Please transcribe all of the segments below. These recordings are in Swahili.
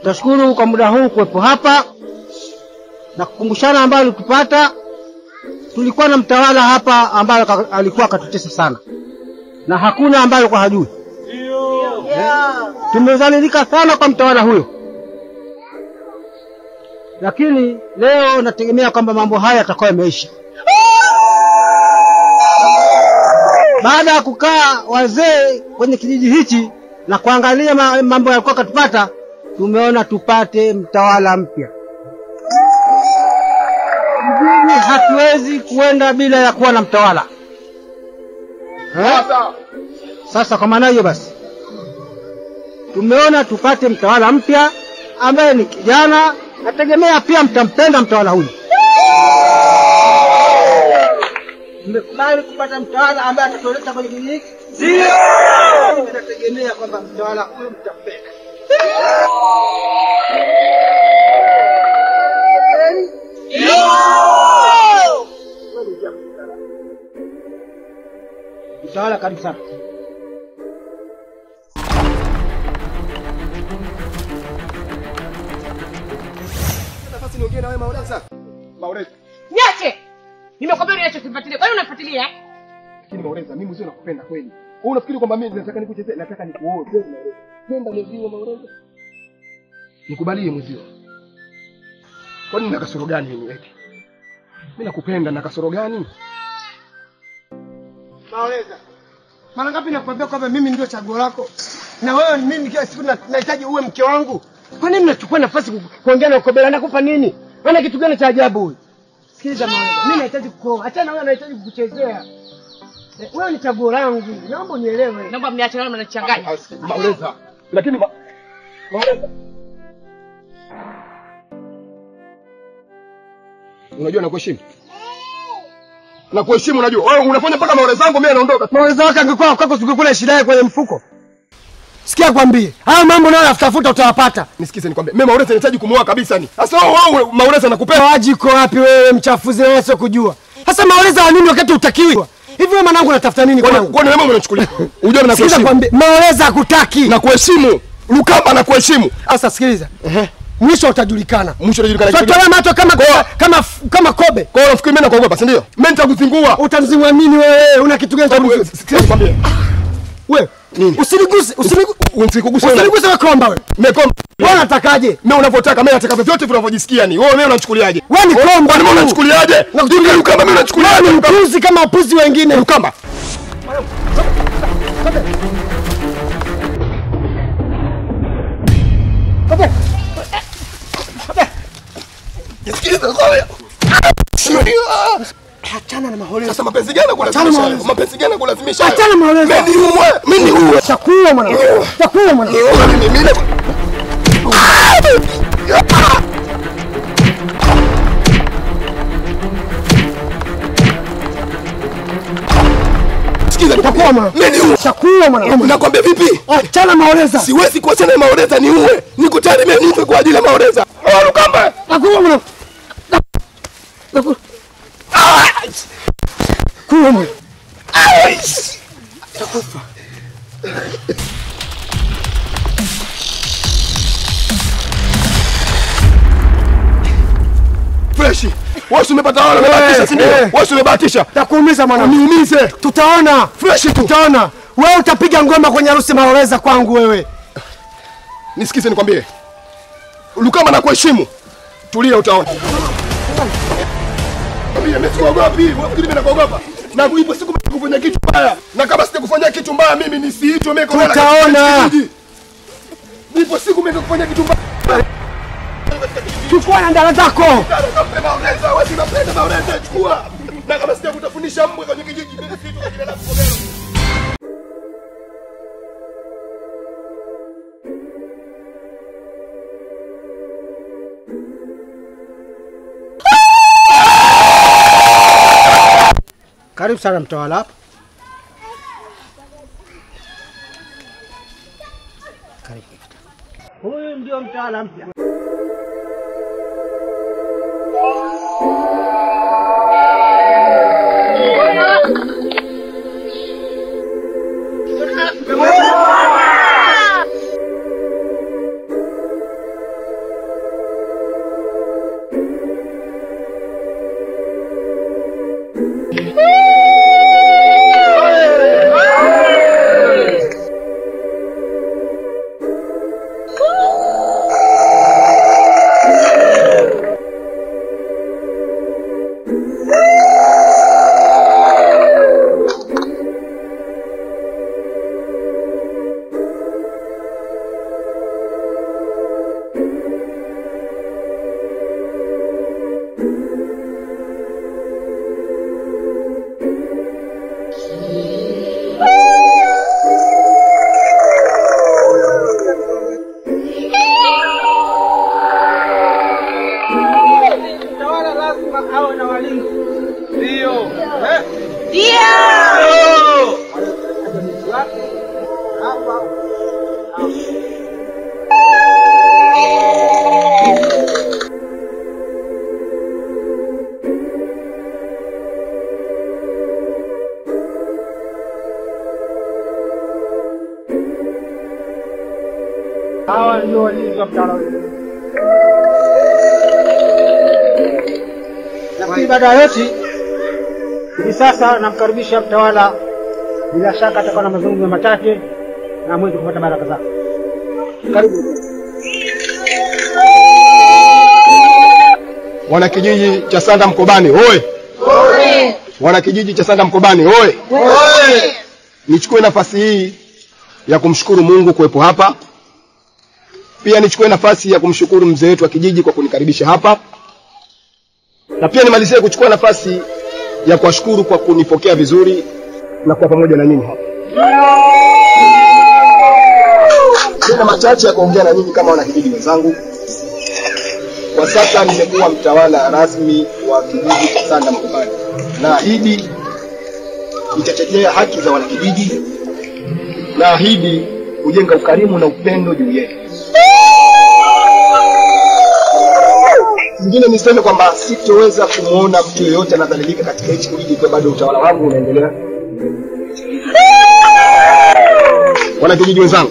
Tashukuru kwa muda huu kuwepo hapa na kukumbushana ambayo tulipata. Tulikuwa na mtawala hapa ambaye alikuwa akatutesa sana, na hakuna ambaye kwa hajui. Tumezalilika sana kwa mtawala huyo, lakini leo nategemea kwamba mambo haya yatakuwa yameisha. Baada ya kukaa wazee kwenye kijiji hichi na kuangalia mambo yalikuwa katupata, tumeona tupate mtawala mpya. Hatuwezi kuenda bila ya kuwa na mtawala. Sasa kwa maana hiyo basi tumeona tupate mtawala mpya ambaye ni kijana. Nategemea pia mtampenda mtawala huyu. Mmekubali kupata mtawala ambaye atatoleta kwenye kijiji hiki? Ndio. Nategemea kwamba mtawala huyu mtampenda. Mtawala karibu sana. Nafasi niongee na wewe Mauleza. Mauleza. Niache. Nimekwambia niache kufuatilia. Kwani unafuatilia? Lakini Mauleza, mimi mzee nakupenda kweli. Wewe unafikiri kwamba mimi nataka nikuchezee? Nataka nikuoe kweli Mauleza. Nenda mzee Mauleza. Nikubalie mzee. Kwani nina kasoro gani mimi eti? Mimi nakupenda, na kasoro gani? Mauleza, mara ngapi nakwambia kwamba mimi ndio chaguo lako? Na wewe mimi kila siku nahitaji uwe mke wangu. Kwa nini mnachukua nafasi kuongea na ukobela? Nakupa nini? Maana kitu gani cha ajabu huyu? Sikiliza Mauleza, mimi nahitaji kuoa. Achana wewe, nahitaji kukuchezea. Wewe ni chaguo langu. Naomba unielewe. Naomba mniache na mnachanganya. Mauleza. Lakini Mauleza. Unajua nakuheshimu. Nakuheshimu unajua. Wewe unafanya mpaka Mauleza zangu mimi naondoka. Mauleza wako angekuwa kwako singekula shida yake kwenye mfuko. Sikia kwambie, haya mambo nayo yafutafuta utawapata. Nisikize nikwambie. Mimi Mauleza nahitaji kumuoa kabisa ni. Sasa wewe Mauleza nakupenda. Waji uko wapi wewe mchafuzi wewe sio kujua. Sasa Mauleza wa nini wakati utakiwi? Hivi wewe mwanangu unatafuta nini kwangu? Kwani wewe unachukulia? Unajua nakuheshimu. Sikiliza kwambie, Mauleza hakutaki. Nakuheshimu. Lukamba nakuheshimu. Sasa sikiliza. Mwisho utajulikana. Mwisho utajulikana. Sasa toa mato kama kobe. Kwa hiyo nafikiri mimi nakuogopa, si ndio? Mimi nitakuzingua. Utamzingua nini wewe? Una kitu gani cha kuzuia? Sikiliza nikwambie. Wewe nini? Usiniguse wewe komba wewe. Mimi komba. Wewe unatakaje? Mimi unavyotaka, mimi nataka vyote vinavyojisikia ni. Wewe unachukuliaje? Wewe ni komba. Wewe unachukuliaje? Nakutumia Lukamba, mimi unachukuliaje? Ni mpuzi kama upuzi wengine. Lukamba. Sikiliza wewe. Achana na Mauleza. Sasa mapenzi gani kulazimisha? Mapenzi gani kulazimisha? Achana na Mauleza. Mimi uwe. Chakula mwana. Chakula mwana. Mimi Sikiza chakula mwana. Mimi chakula mwana. Nakwambia vipi? Achana Mauleza. Siwezi kuachana na Mauleza ni uwe. Niko tayari mimi nife kwa ajili ya Mauleza. Lukamba. Chakula mwana. Chakula mwana. Takufa. Fresh. Wewe umepata wala umebahatisha, si ndio? Wewe umebahatisha. Takuumiza mwana. Niumize. Tutaona. Fresh tutaona. Wewe utapiga ngoma kwenye harusi Mauleza kwangu wewe. Nisikize nikwambie. Lukamba nakuheshimu. Tulia utaona. Mimi sikuogopi. Wafikiri mimi nakuogopa. Na ipo siku mimi kufanya kitu mbaya. Na kama sitakufanya kitu mbaya mimi nisiitwe mimi kwa. Tutaona. Ipo siku mimi kufanya kitu mbaya. Chukua ndala zako. Mauleza, wewe unapenda Mauleza, chukua. Na kama sitakutafundisha mbwa kwenye kijiji mimi siitwe kwa jina la Kogelo. Karibu sana mtawala. Karibu. Huyu ndio mtawala mpya. Hawa ndio walinzi wa mtawala wetu. Lakini baada ya yote, hivi sasa namkaribisha mtawala, bila shaka atakuwa na mazungumzo machache na mwezi kupata baraka zake. Karibu. Wana kijiji cha Sanda Mkobani, oye! Oye! Wana kijiji cha Sanda Mkobani, oye! Oye! Nichukue nafasi hii ya kumshukuru Mungu kuwepo hapa. Pia nichukue nafasi ya kumshukuru mzee wetu wa kijiji kwa kunikaribisha hapa. Na pia nimalizie kuchukua nafasi ya kuwashukuru kwa kunipokea vizuri na kuwa pamoja na nyinyi hapa. Sina machache ya kuongea na nyinyi kama wana kijiji wenzangu. Kwa sasa nimekuwa mtawala rasmi wa kijiji cha Sanda Mkobani. Naahidi nitatetea haki za wanakijiji. Naahidi kujenga ukarimu na upendo juu yetu. Mwingine niseme kwamba sitoweza kumuona mtu yeyote anadhalilika katika hichi kijiji kwa bado utawala wangu unaendelea. Wanakijiji wenzangu,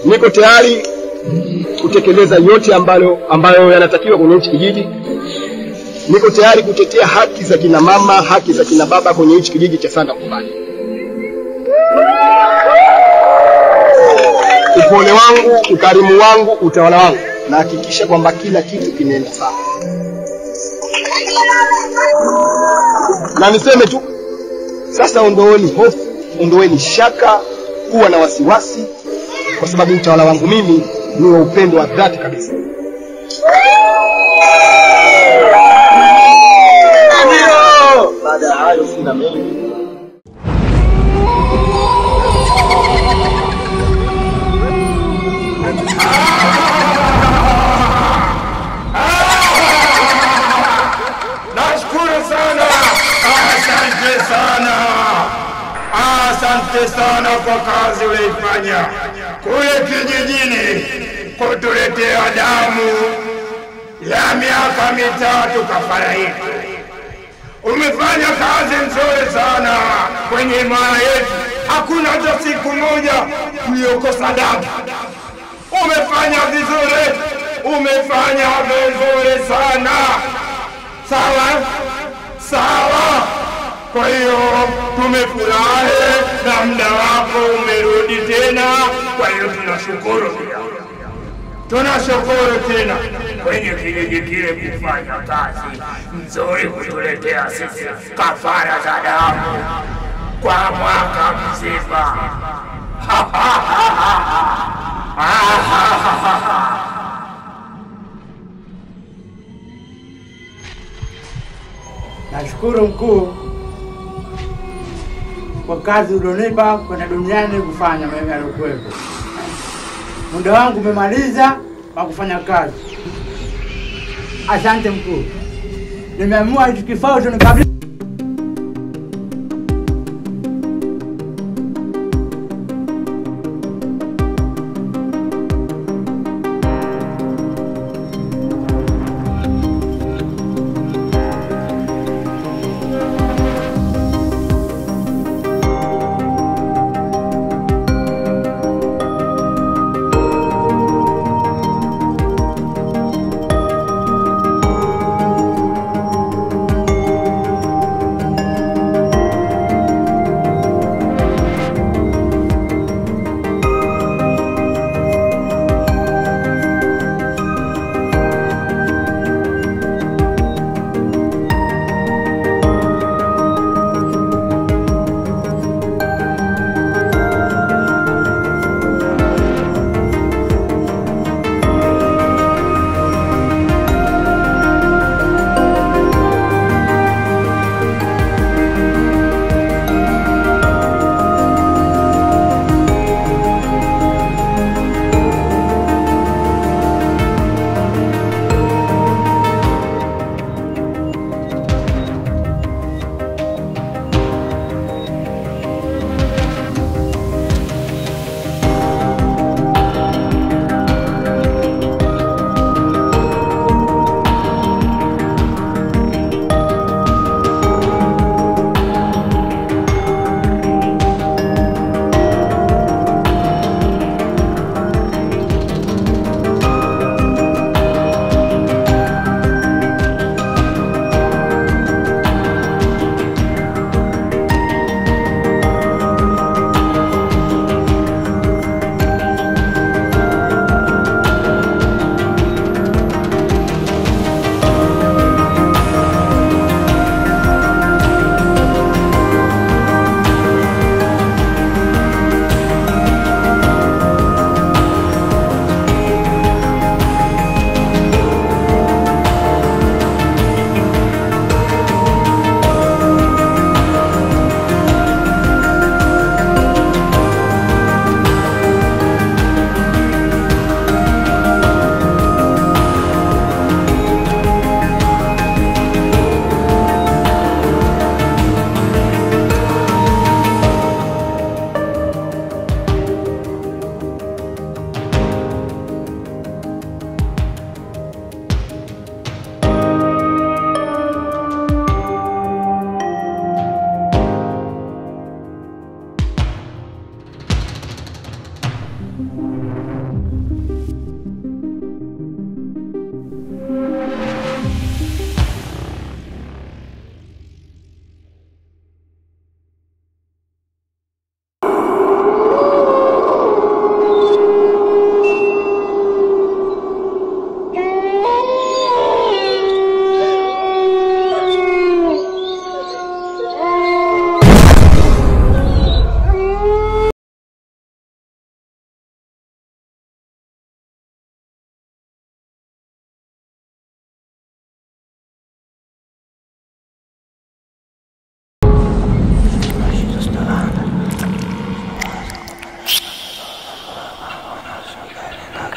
niko tayari kutekeleza yote ambayo yanatakiwa kwenye hichi kijiji. Niko tayari kutetea haki za kina mama, haki za kina baba kwenye hichi kijiji cha Sanda Mkobani. Upole wangu, ukarimu wangu, utawala wangu, na hakikisha kwamba kila kitu kinaenda sawa. Na niseme tu, sasa ondoeni hofu, ondoeni shaka, kuwa na wasiwasi, kwa sababu utawala wangu mimi ni wa upendo wa dhati kabisa. Baada ya hayo sina mengi. Asante sana kwa kazi uliifanya kule kijijini kutuletea damu ya miaka mitatu kafara yetu. Umefanya kazi nzuri sana kwenye imani yetu. Hakuna hata siku moja uliokosa damu. Umefanya vizuri. Umefanya vizuri sana. Sawa? Sawa. Kwa hiyo tumefurahi na muda wako umerudi tena. Kwa hiyo tunashukuru pia. Tunashukuru tena kwenye kijiji kile kufanya kazi nzuri kutuletea sisi kafara za damu kwa mwaka mzima. Nashukuru mkuu kwa kazi ulionipa kwenda duniani kufanya mimi alikuwepo. Muda wangu umemaliza wa kufanya kazi. Asante mkuu. Nimeamua hicho kifaa tunikabidhi.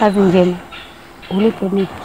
Kazi njema. Ulipo nipi?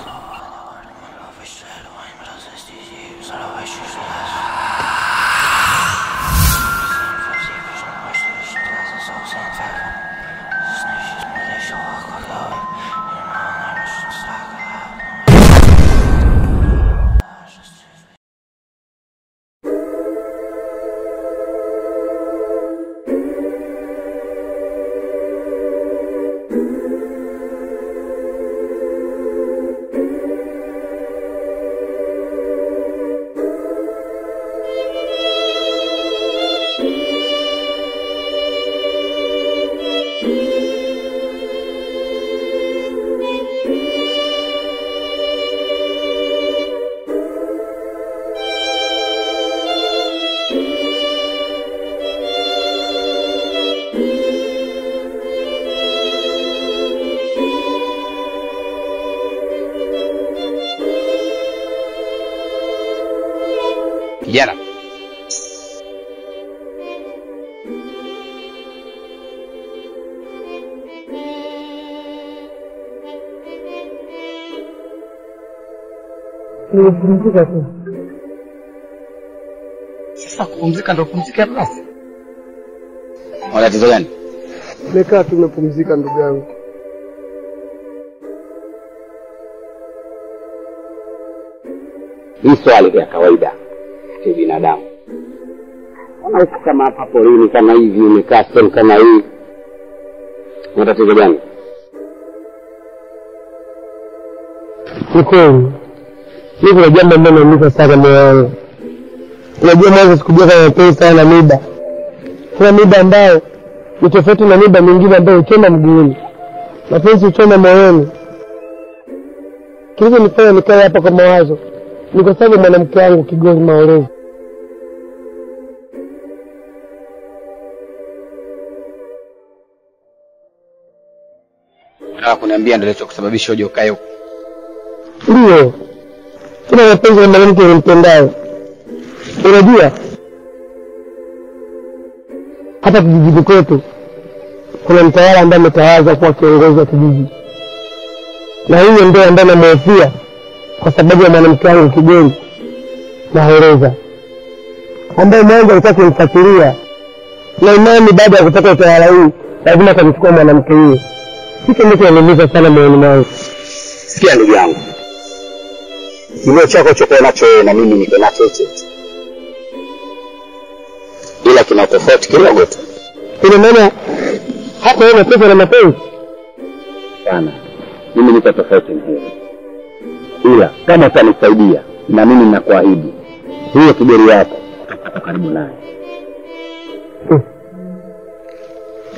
Kijana. Nimepumzika tu. Sasa kupumzika ndio kupumzika basi. Wala tatizo gani? Nimekaa tu nimepumzika ndugu yangu. Hii swali ya kawaida kwa binadamu. Unaishi kama hapa porini kama hivi, umekaa sehemu kama hii. Una tatizo gani? Kweli. Mimi kuna jambo ambalo linanipa sana moyo wangu. Unajua mwanzo sikujua kama mapenzi sana miba. Kuna miba ambayo ni tofauti na miba mingine ambayo huchoma mguuni. Mapenzi huchoma moyoni. Kile nifanya nikae hapa kwa mawazo. Ni kwa sababu mwanamke wangu Kigoli Maolezi. Unataka kuniambia ndio kusababisha uje ukae huko? Ndio. Kuna mapenzi ya mwanamke nimpendaye. Unajua? Hata kijiji kwetu kuna mtawala ambaye ametawaza kuwa kiongozi wa kijiji. Na hiyo ndio ambaye namhofia kwa sababu ya mwanamke wangu Kigoli Maolezi. Ambaye mwanzo alikuwa akimfuatilia. Na imani baada ya kupata utawala huu lazima atamchukua mwanamke huyo. Hicho ndicho kinaniumiza sana moyoni mwangu. Sikia ndugu yangu. Kile chako choko nacho na mimi niko nacho hicho. Ila kina tofauti kidogo tu. Ina maana hata wewe unapenda na mapenzi sana. Mimi niko tofauti na hiyo. Ila kama utanisaidia na mimi ninakuahidi hiyo Kigoli yako utapata karibu naye.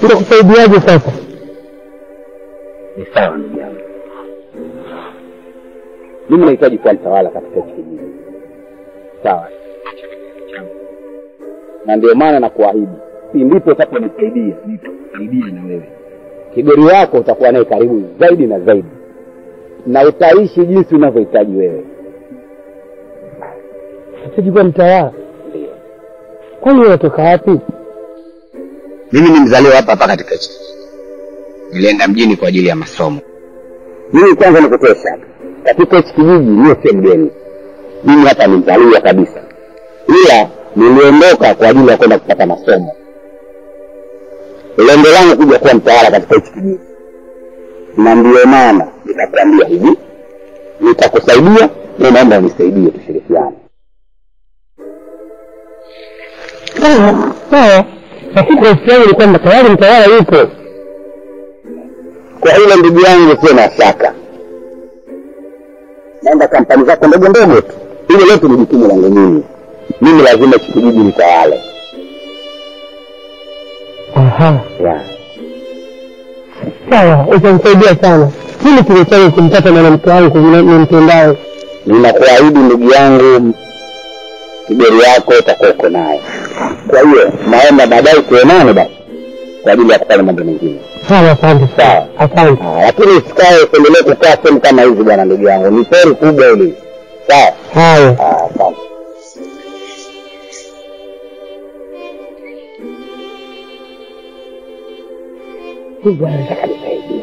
Nitakusaidiaje sasa? Ni sawa ndugu yangu. Mimi nahitaji kuwa mtawala katika kijiji. Sawa. Na ndio maana nakuahidi, ndipo utaponisaidia, nitakusaidia na wewe. Kigoli yako utakuwa naye karibu zaidi na zaidi. Na utaishi jinsi unavyohitaji wewe. Sijui mtawala. Ndio. Kwani unatoka wapi? Mimi ni mzaliwa hapa katika kijiji. Nilienda mjini kwa ajili ya masomo. Mimi kwanza nikutoe shaka. Katika kijiji mimi sio mgeni. Mimi hapa ni mzaliwa kabisa. Ila niliondoka kwa ajili ya kwenda kupata masomo. Lengo langu kuja kuwa mtawala katika kijiji. Na ndio maana nitakwambia hivi. Nitakusaidia na naomba unisaidie tushirikiane. Sawa. Lakini kwa ni kwamba tayari mtawala yupo. Kwa hiyo ndugu yangu sio na shaka. Naenda kampani zako ndogo ndogo tu. Ile lote ni jukumu langu mimi. Mimi lazima kijiji nitawale. Aha. Ya. Sawa, utanisaidia sana. Mimi kiletani kumpata mwanamke wangu nimpendaye. Ninakuahidi ndugu yangu Kigoli yako utakuwa naye. Kwa hiyo naomba baadaye tuonane basi kwa ajili ya kufanya mambo mengine. Sawa, asante. Sawa. Asante. Lakini usikae uendelee kukaa sehemu kama hizi bwana ndugu yangu. Ni pori kubwa ile. Sawa. Haya. Asante. Bwana nataka nisaidie.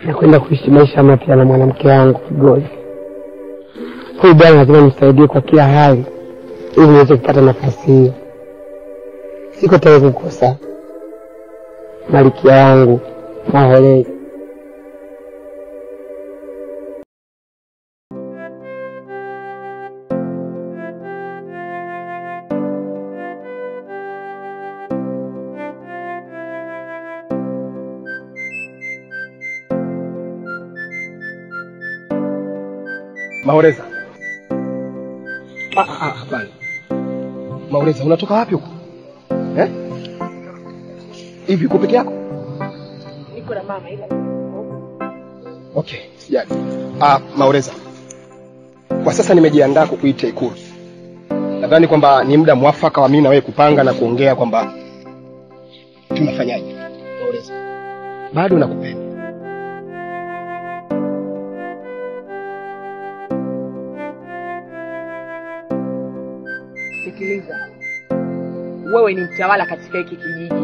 na kwenda kuishi maisha mapya na mwanamke wangu Kigoli. Huyu bwana lazima nisaidie kwa kila hali ili niweze kupata nafasi hiyo. Siko tayari kukosa Malikia wangu Maholei. Maoreza. Hapana. Maoreza, unatoka wapi huko? Hivi uko peke yako? Niko na mama ila. Okay, sijali. Maoreza. Kwa sasa nimejiandaa kukuita Ikulu. Nadhani kwamba ni muda mwafaka wa mimi na wewe kupanga na kuongea kwamba tunafanyaje. Maoreza. Bado nakupenda. Sikiliza. Wewe ni mtawala katika hiki kijiji.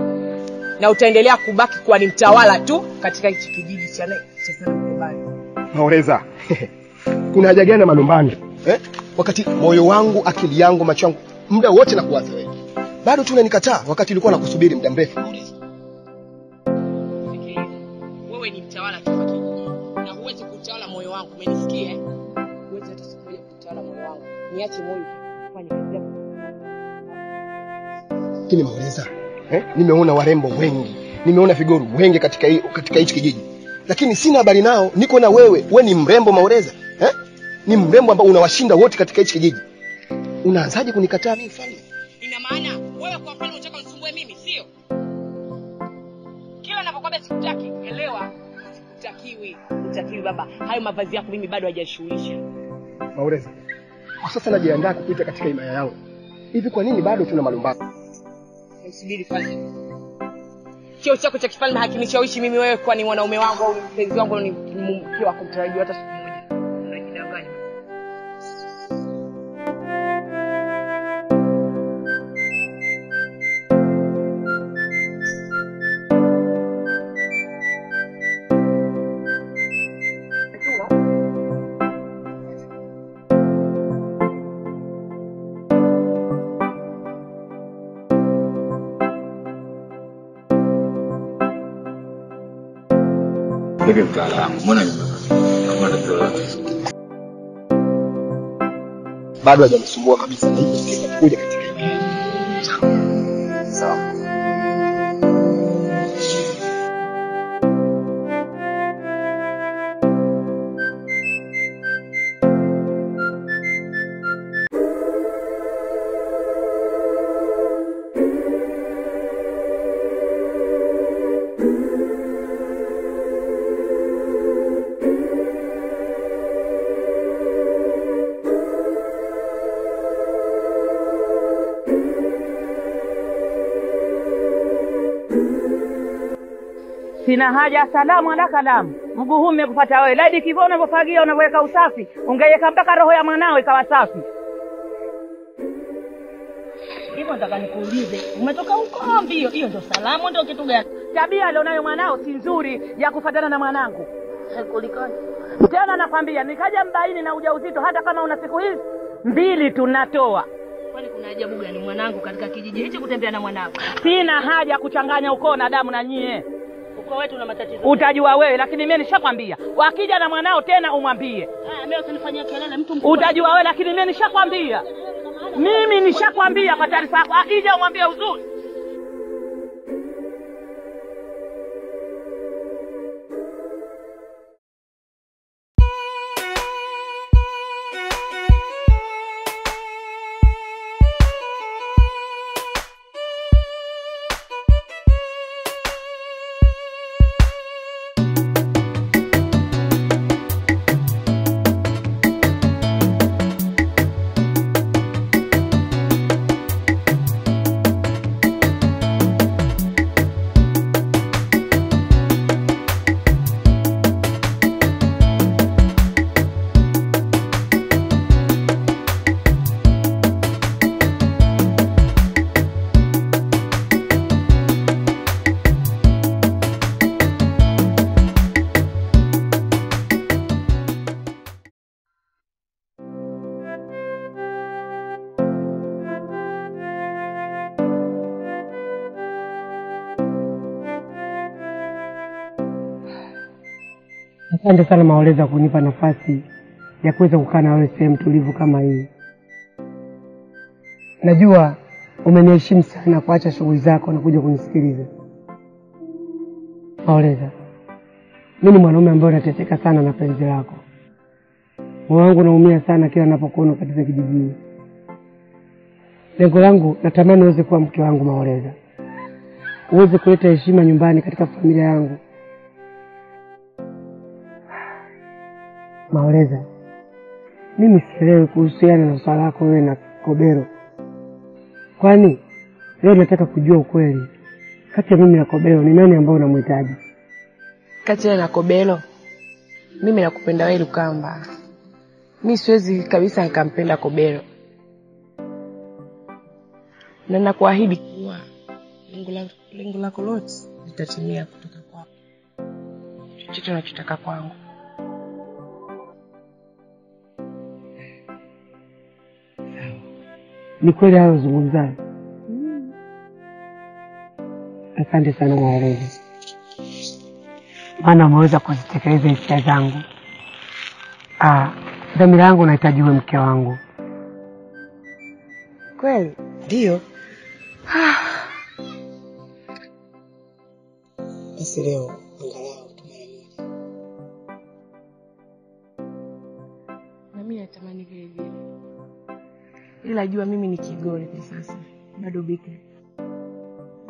Na utaendelea kubaki kuwa ni mtawala tu katika hiki kijiji cha Malumbani. Maoreza. Kuna haja gani na malumbani? Wakati moyo wangu, akili yangu, macho yangu muda wote na kuwaza wewe. Bado tu unanikataa wakati ulikuwa nakusubiri muda mrefu. Maoreza. Sikiliza. Wewe ni mtawala katika kijiji. Na huwezi kutawala moyo wangu, umenisikia? Huwezi hata siku moja kutawala moyo wangu. Niache moyo ufanye kazi yako. Kile Maoreza, nimeona warembo wengi, nimeona vigoru wengi katika hichi kijiji. Lakini sina habari nao, niko na wewe. Wewe ni mrembo Maoreza. Ni mrembo ambao unawashinda wote katika hichi kijiji. Unaanzaje kunikataa mimi mfalme? Ina maana wewe kwa mfalme unataka unisumbue mimi, sio? Kila ninapokuambia sikutaki, elewa. Sikutakiwi. Utakiwi baba. Hayo mavazi yako mimi bado hajashughulisha. Maoreza. Kwa sasa najiandaa kupita katika himaya yangu. Hivi kwa nini bado tuna malumbano? Msubiri falme. Cheo chako cha kifalme hakinishawishi mimi wewe kwa ni mwanaume wangu au mpenzi wangu au ni mke wako mtarajiwa hata siku moja. Unajidanganya. Hivi mtaalamu, mbona nimeona dola? Bado hajanisumbua kabisa na hiyo kuja katika himaya. Sawa. Sina haja salamu ala kalamu. Mguu huu umekupata wewe. Laidi kivyo unavyofagia unavyoweka usafi, ungeweka mpaka roho ya mwanao ikawa safi. Hivyo nataka nikuulize, umetoka huko mbio, hiyo ndio salamu ndio kitu gani? Tabia alionayo mwanao si nzuri ya kufuatana na mwanangu. Kulikoni? Tena nakwambia nikaja mbaini na ujauzito hata kama una siku hizi 2 tunatoa. Kwani kuna ajabu gani mwanangu katika kijiji hichi kutembea na mwanangu? Sina haja kuchanganya ukoo na damu na nyie. Ukoo wetu una matatizo. Utajua wewe, lakini mimi nishakwambia. Wakija na mwanao tena umwambie. Mimi usinifanyie kelele mtu mkubwa. Utajua wewe, lakini mimi nishakwambia. Mimi nishakwambia kwa taarifa yako. Akija umwambie uzuri. Asante sana Maoleza kunipa nafasi ya kuweza kukaa na wewe sehemu tulivu kama hii. Najua umeniheshimu sana kuacha shughuli zako na kuja kunisikiliza. Maoleza, mimi ni mwanaume ambaye nateseka sana na penzi lako. Moyo wangu unaumia sana kila ninapokuona katika kijijini. Lengo langu natamani uweze kuwa mke wangu Maoleza. Uweze kuleta heshima nyumbani katika familia yangu. Maoleza, mimi sielewi kuhusiana na swala lako wewe na Kobero. Kwani leo nataka kujua ukweli. Kati ya mimi na Kobero ni nani ambaye unamhitaji? Kati ya na Kobero, mimi nakupenda wewe Lukamba. Mimi siwezi kabisa nikampenda Kobero. Na nakuahidi kuwa lengo lako lote litatimia kutoka kwako. Chochote unachotaka kwangu. Ni kweli hayo zungumzayo? Asante sana Maoleza. Maana umeweza kuzitekeleza hisia zangu. Dhamira yangu nahitaji uwe mke wangu. Kweli? Ndio. Basi leo angalau tumaini. Na mimi natamani vile vile. Ila jua mimi ni kigoli kwa sasa. Bado bikira.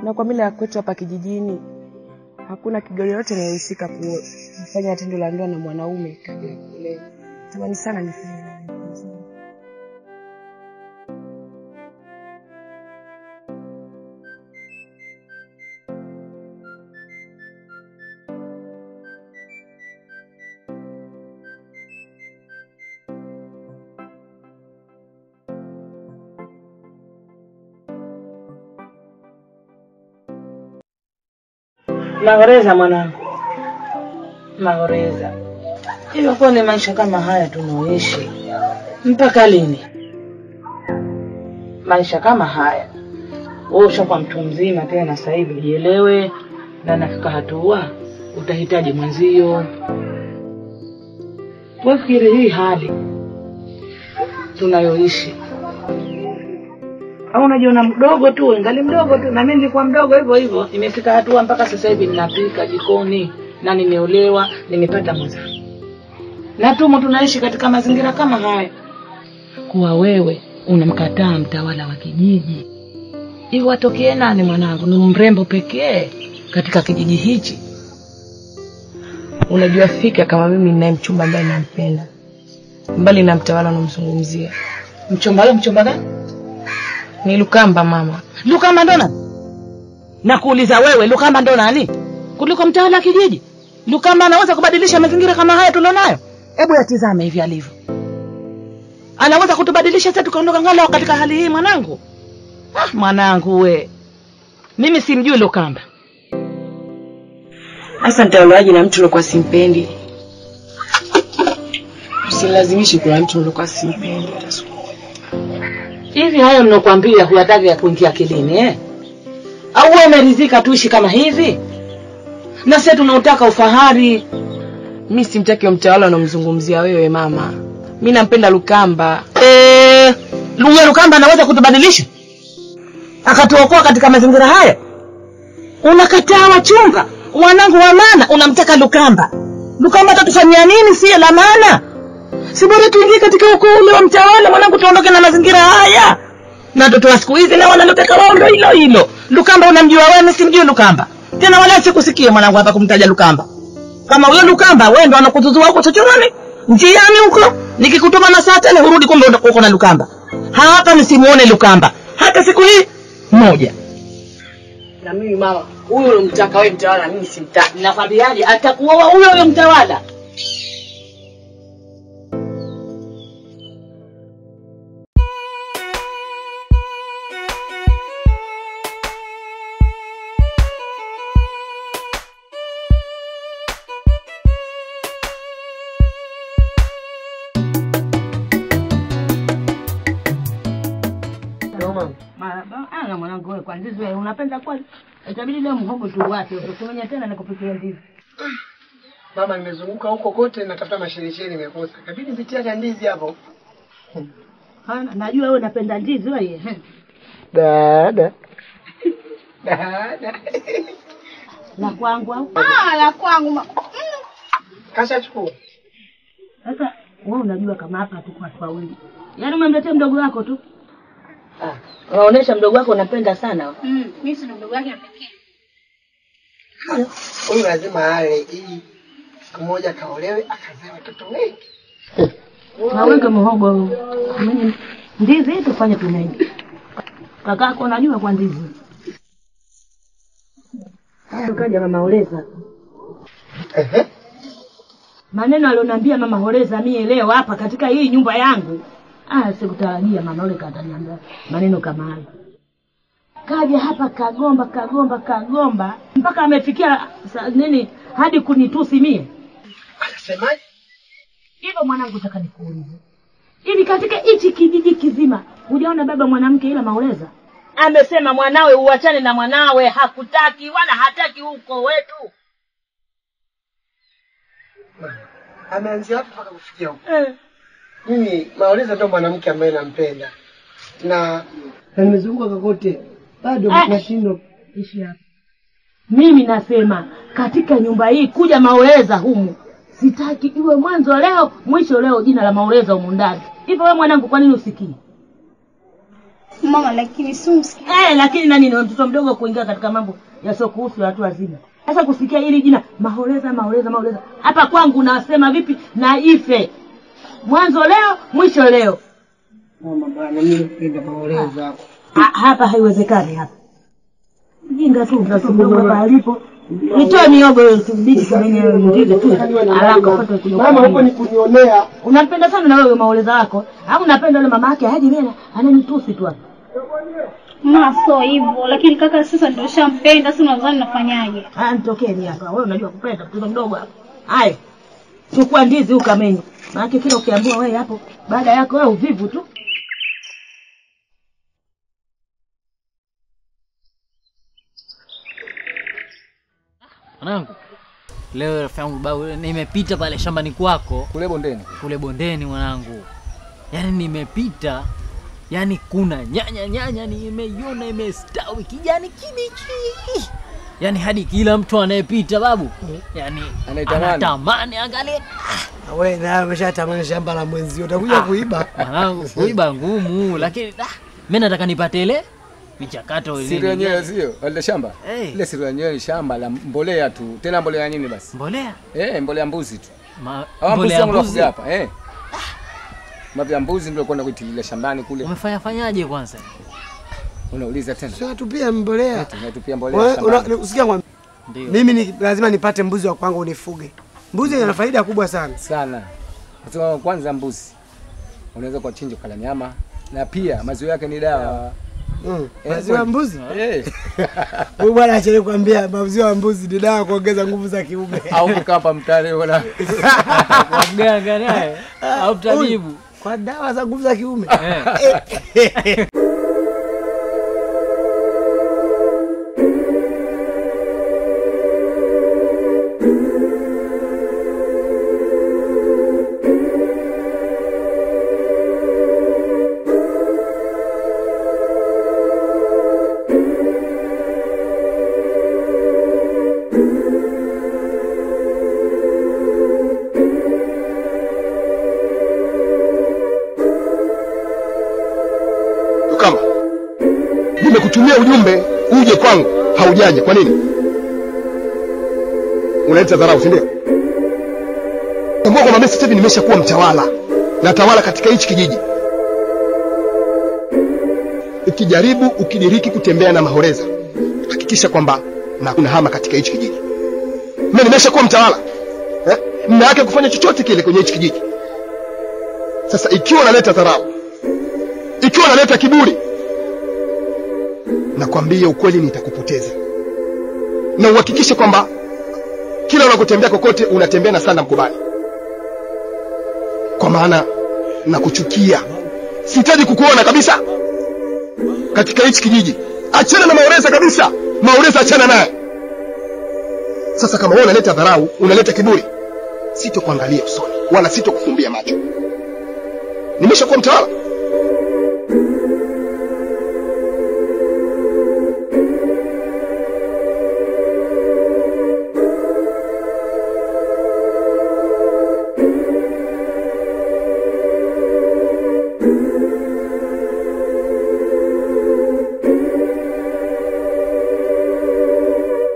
Na kwa mila ya kwetu hapa kijijini hakuna kigoli yote anayehusika kufanya tendo la ndoa na mwanaume kabla ya kuolewa. Tamani sana nifanye na Maoleza mwanangu. Maoleza. Hiyo kwa ni maisha kama haya tunaoishi. Mpaka lini? Maisha kama haya. Wewe ushakuwa mtu mzima tena sasa hivi jielewe na nafika hatua utahitaji mwenzio. Tufikiri hii hali tunayoishi. Au unajiona mdogo tu, ingali mdogo tu, na mimi nilikuwa mdogo hivyo hivyo. Nimefika hatua mpaka sasa hivi ninapika jikoni na nimeolewa, nimepata mwanzo. Na tumo tunaishi katika mazingira kama haya. Kuwa wewe unamkataa mtawala wa kijiji. Hivi watokee nani mwanangu? Ni mrembo pekee katika kijiji hichi. Unajua fika kama mimi ninaye mchumba ambaye nampenda. Mbali na mtawala unamzungumzia. Mchumba gani? Ni Lukamba mama. Lukamba ndo nani? Nakuuliza wewe, Lukamba ndo nani? Kuliko mtawala wa kijiji? Lukamba anaweza kubadilisha mazingira kama haya tulionayo? Hebu yatizame hivi alivyo. Anaweza kutubadilisha sasa tukaondoka ngala katika hali hii mwanangu? Mwanangu we. Mimi simjui Lukamba. Asa nitaolewaje na mtu uliokuwa simpendi? Usilazimishi kwa mtu uliokuwa simpendi. Hivi hayo ninokuambia huyataki ya kuingia akilini Au wewe umeridhika tuishi kama hivi? Na sisi tunautaka ufahari. Mimi simtaki mtawala unomzungumzia wewe mama. Mimi nampenda Lukamba. Lukamba anaweza kutubadilisha? Akatuokoa katika mazingira haya? Unakataa wachumba, wanangu wa maana, unamtaka Lukamba. Lukamba atatufanyia nini si la maana? Si bora tuingie katika ukoo ule wa mtawala mwanangu tuondoke na mazingira haya. Na watoto wa siku hizi na wanaloteka wao ndio hilo. Lukamba unamjua wewe, mimi simjui Lukamba. Tena wala sikusikie mwanangu hapa kumtaja Lukamba. Kama huyo Lukamba wewe ndo anakuzuzua huko chochoroni, njiani huko, nikikutuma na saa tena urudi kumbe uko na Lukamba. Hapa nisimuone Lukamba hata siku hii moja. Na mimi mama, huyo unamtaka wewe mtawala, mimi simtaki. Nakwambiaje, atakuoa huyo mtawala. Mwanangu wewe kwanza wewe unapenda kweli? Itabidi leo mhogo tu wake, usikumenya tena nikupikia ndizi. Mama, nimezunguka huko kote natafuta masherisheri nimekosa. Kabidi nipitia ndizi hapo. Najua wewe unapenda ndizi wewe. Dada. La kwangu au? La kwangu. Kasha chukua. Sasa wewe unajua kama hapa tuko watu wawili. Yaani umemletea mdogo wako tu? Unaonesha mdogo wako unapenda sana. Mimi si mdogo wake pekee. Huyu lazima ale ili siku moja kaolewe akazae watoto wengi. Hawenge muhogo. Mimi ndizi tufanye tunaende. Kakako unajua kwa ndizi. Kaja mama Oleza. Maneno alioniambia mama Oleza mimi leo hapa katika hii nyumba yangu. Sikutarajia mama Oleza ataniambia maneno kama hayo. Kaja hapa kagomba mpaka amefikia nini hadi kunitusi mie. Anasemaje? Hivyo mwanangu nataka nikuulize. Hivi katika hichi kijiji kizima hujaona baba mwanamke ila Maoleza? Amesema mwanawe uachane na mwanawe, hakutaki wala hataki huko wetu. Ameanzia hapo mpaka kufikia huko. Mimi Maoleza ndo mwanamke ambaye nampenda. Na nimezunguka kokote. Bado nashindwa ishi hapa. Mimi nasema katika nyumba hii kuja Maoleza humu. Sitaki iwe mwanzo leo, mwisho leo jina la Maoleza humu ndani. Hivyo wewe mwanangu kwa nini usikii? Mama, lakini si usikii. Lakini nani ni mtoto mdogo kuingia katika mambo yasiokuhusu watu wazima. Sasa kusikia hili jina Maoleza. Hapa kwangu nasema vipi na ife. Mwanzo leo, mwisho leo. Mama bwana, mimi napenda Maoleza hapo. Hapa haiwezekani hapa. Jinga tu hapa alipo. Nitoe miogo hiyo tubidi kwenye ndizi tu. Haraka pata kuja. Mama huko ni kunionea. Unampenda sana na wewe Maoleza wako. Au unapenda yule mama yake haji mimi ananitusi tu hapa. Mama sio hivyo, lakini kaka sasa ndio shampenda, sasa nadhani nafanyaje? Nitokeni hapa. Wewe unajua kupenda mtoto mdogo hapa. Haya. Chukua ndizi ukamenye. Maana kile ukiambiwa wewe hapo baada yako wewe uvivu tu. Mwanangu, leo rafiki yangu babu nimepita pale shambani kwako. Kule bondeni mwanangu. Yaani nimepita. Yaani kuna nyanya nimeiona imestawi kijani kibichi. Yaani hadi kila mtu anayepita babu. Yaani anatamani angalie. Wewe na umeshatamani shamba la mwenzio utakuja kuiba. Mwanangu, kuiba ngumu lakini mimi nataka nipate ile michakato ile. Siri yenyewe sio? Ile shamba? Ile siri yenyewe ni shamba la mbolea tu. Tena mbolea nini basi? Mbolea? Mbolea mbuzi tu. Mbolea mbuzi hapa, Mbolea mbuzi ndio kwenda kuitilia shambani kule. Umefanyaje kwanza? Unauliza tena. Sio tupia mbolea. Tunatupia mbolea shambani. Usikia ngwambia. Ndio. Mimi lazima nipate mbuzi wa kwangu unifuge. Mbuzi yana faida kubwa sana. Kwa sababu kwanza mbuzi unaweza kuchinja kala nyama na pia maziwa yake ni dawa. Maziwa mbuzi? Wewe bwana acha kuambia maziwa mbuzi ni dawa kuongeza nguvu za kiume. Au kukapa mtare wala. Kwa mganga naye au tabibu. Kwa dawa za nguvu za kiume. Nimekutumia ujumbe uje kwangu, haujaje. Kwa nini? Unaleta dharau, si ndio? Tambua kwamba mimi sasa nimeshakuwa mtawala. Natawala katika hichi kijiji. Ukijaribu ukidiriki kutembea na Maoleza, hakikisha kwamba na kuna hama katika hichi kijiji. Mimi nimeshakuwa mtawala. Mna yake kufanya chochote kile kwenye hichi kijiji. Sasa ikiwa unaleta dharau, ikiwa unaleta kiburi, nakwambia ukweli nitakupoteza. Na uhakikishe kwamba kila unakotembea kokote unatembea na sana mkubali. Kwa maana nakuchukia. Sihitaji kukuona kabisa katika hichi kijiji. Achana na Maoleza kabisa. Maoleza achana naye. Sasa kama wewe unaleta dharau, unaleta kiburi, sitokuangalia usoni wala sitokufumbia macho. Nimeshakuwa mtawala.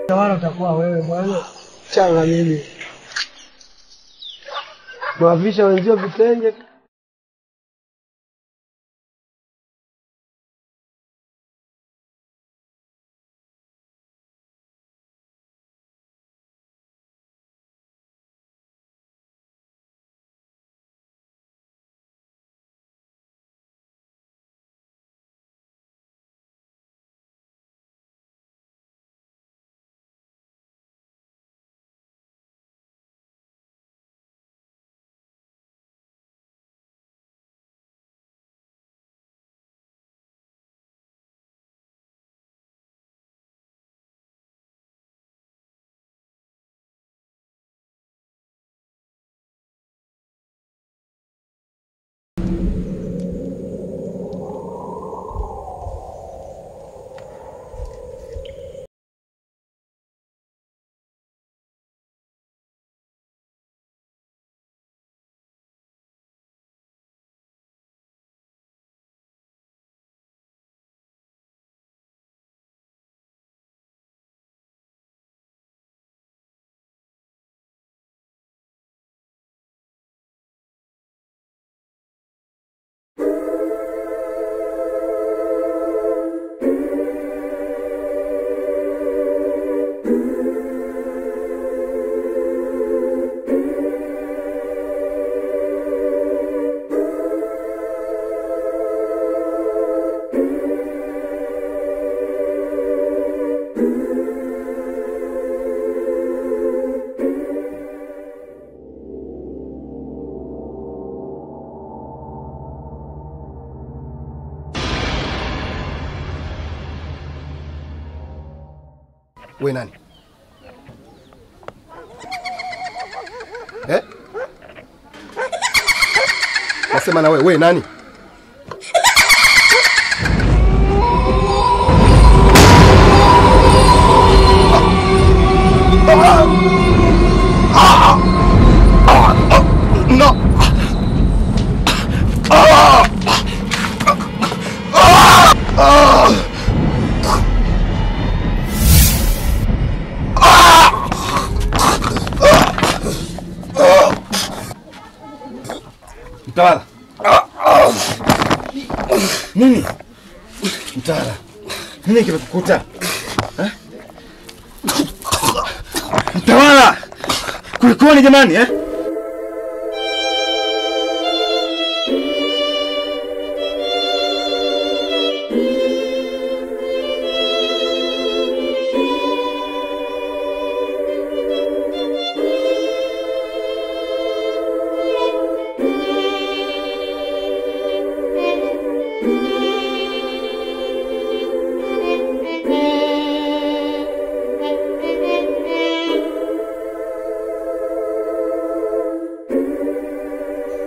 Tawala utakuwa wewe bwana. Changa mimi. Mwavisha wenzio vitenge. Wewe nani? Nasema na wewe nani? No. Mtawala. Nini? Mtawala. Nini kimekukuta? Mtawala. Kulikoni jamani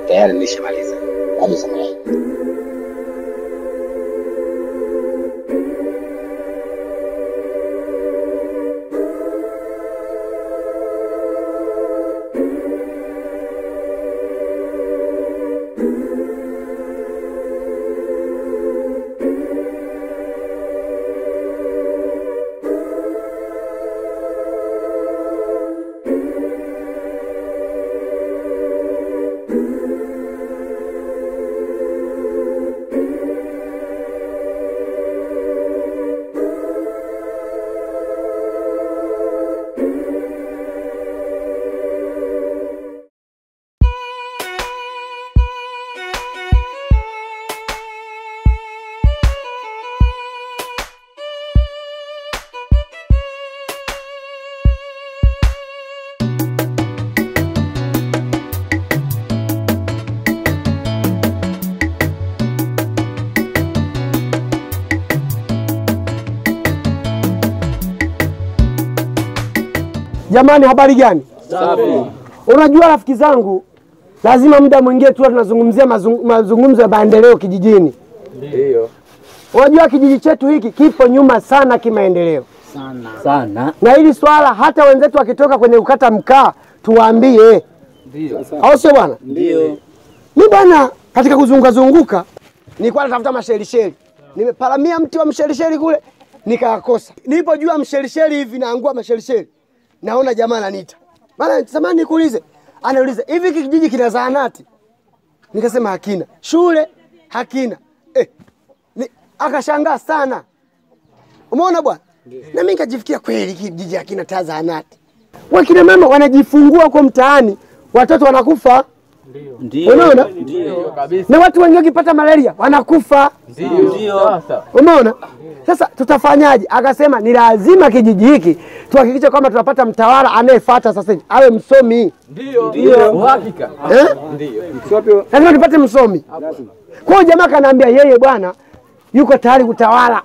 Tayari nilishamaliza. Hadi sasa. Jamani, habari gani? Safi. Unajua rafiki zangu, lazima muda mwingine tu tunazungumzia mazungumzo ya maendeleo kijijini. Ndio. Unajua kijiji chetu hiki kipo nyuma sana kimaendeleo. Sana. Na hili swala hata wenzetu wakitoka kwenye ukata mkaa tuwaambie. Ndio. Au sio bwana? Ndio. Mimi bwana katika kuzunguka nilikuwa natafuta mashelisheli. Nimeparamia mti wa mshelisheli kule nikakosa. Nilipojua mshelisheli hivi naangua mashelisheli. Naona jamaa ananiita. Bana samahani nikuulize. Anauliza hivi kijiji kina zahanati? Nikasema hakina. Shule hakina. Akashangaa sana. Umeona bwana? Na mimi nikajifikia kweli kijiji hakina taa zahanati. Wakina mama wanajifungua huko mtaani, watoto wanakufa. Ndio. Unaona? Ndio kabisa. Na watu wengi wakipata malaria wanakufa. Ndio. Umeona? Sasa tutafanyaje? Akasema ni lazima kijiji hiki tuhakikishe kwamba tunapata mtawala anayefuata sasa hivi awe msomi. Ndio. Uhakika. Ndio. Lazima tupate msomi. Kwa hiyo jamaa kanaambia yeye bwana yuko tayari kutawala.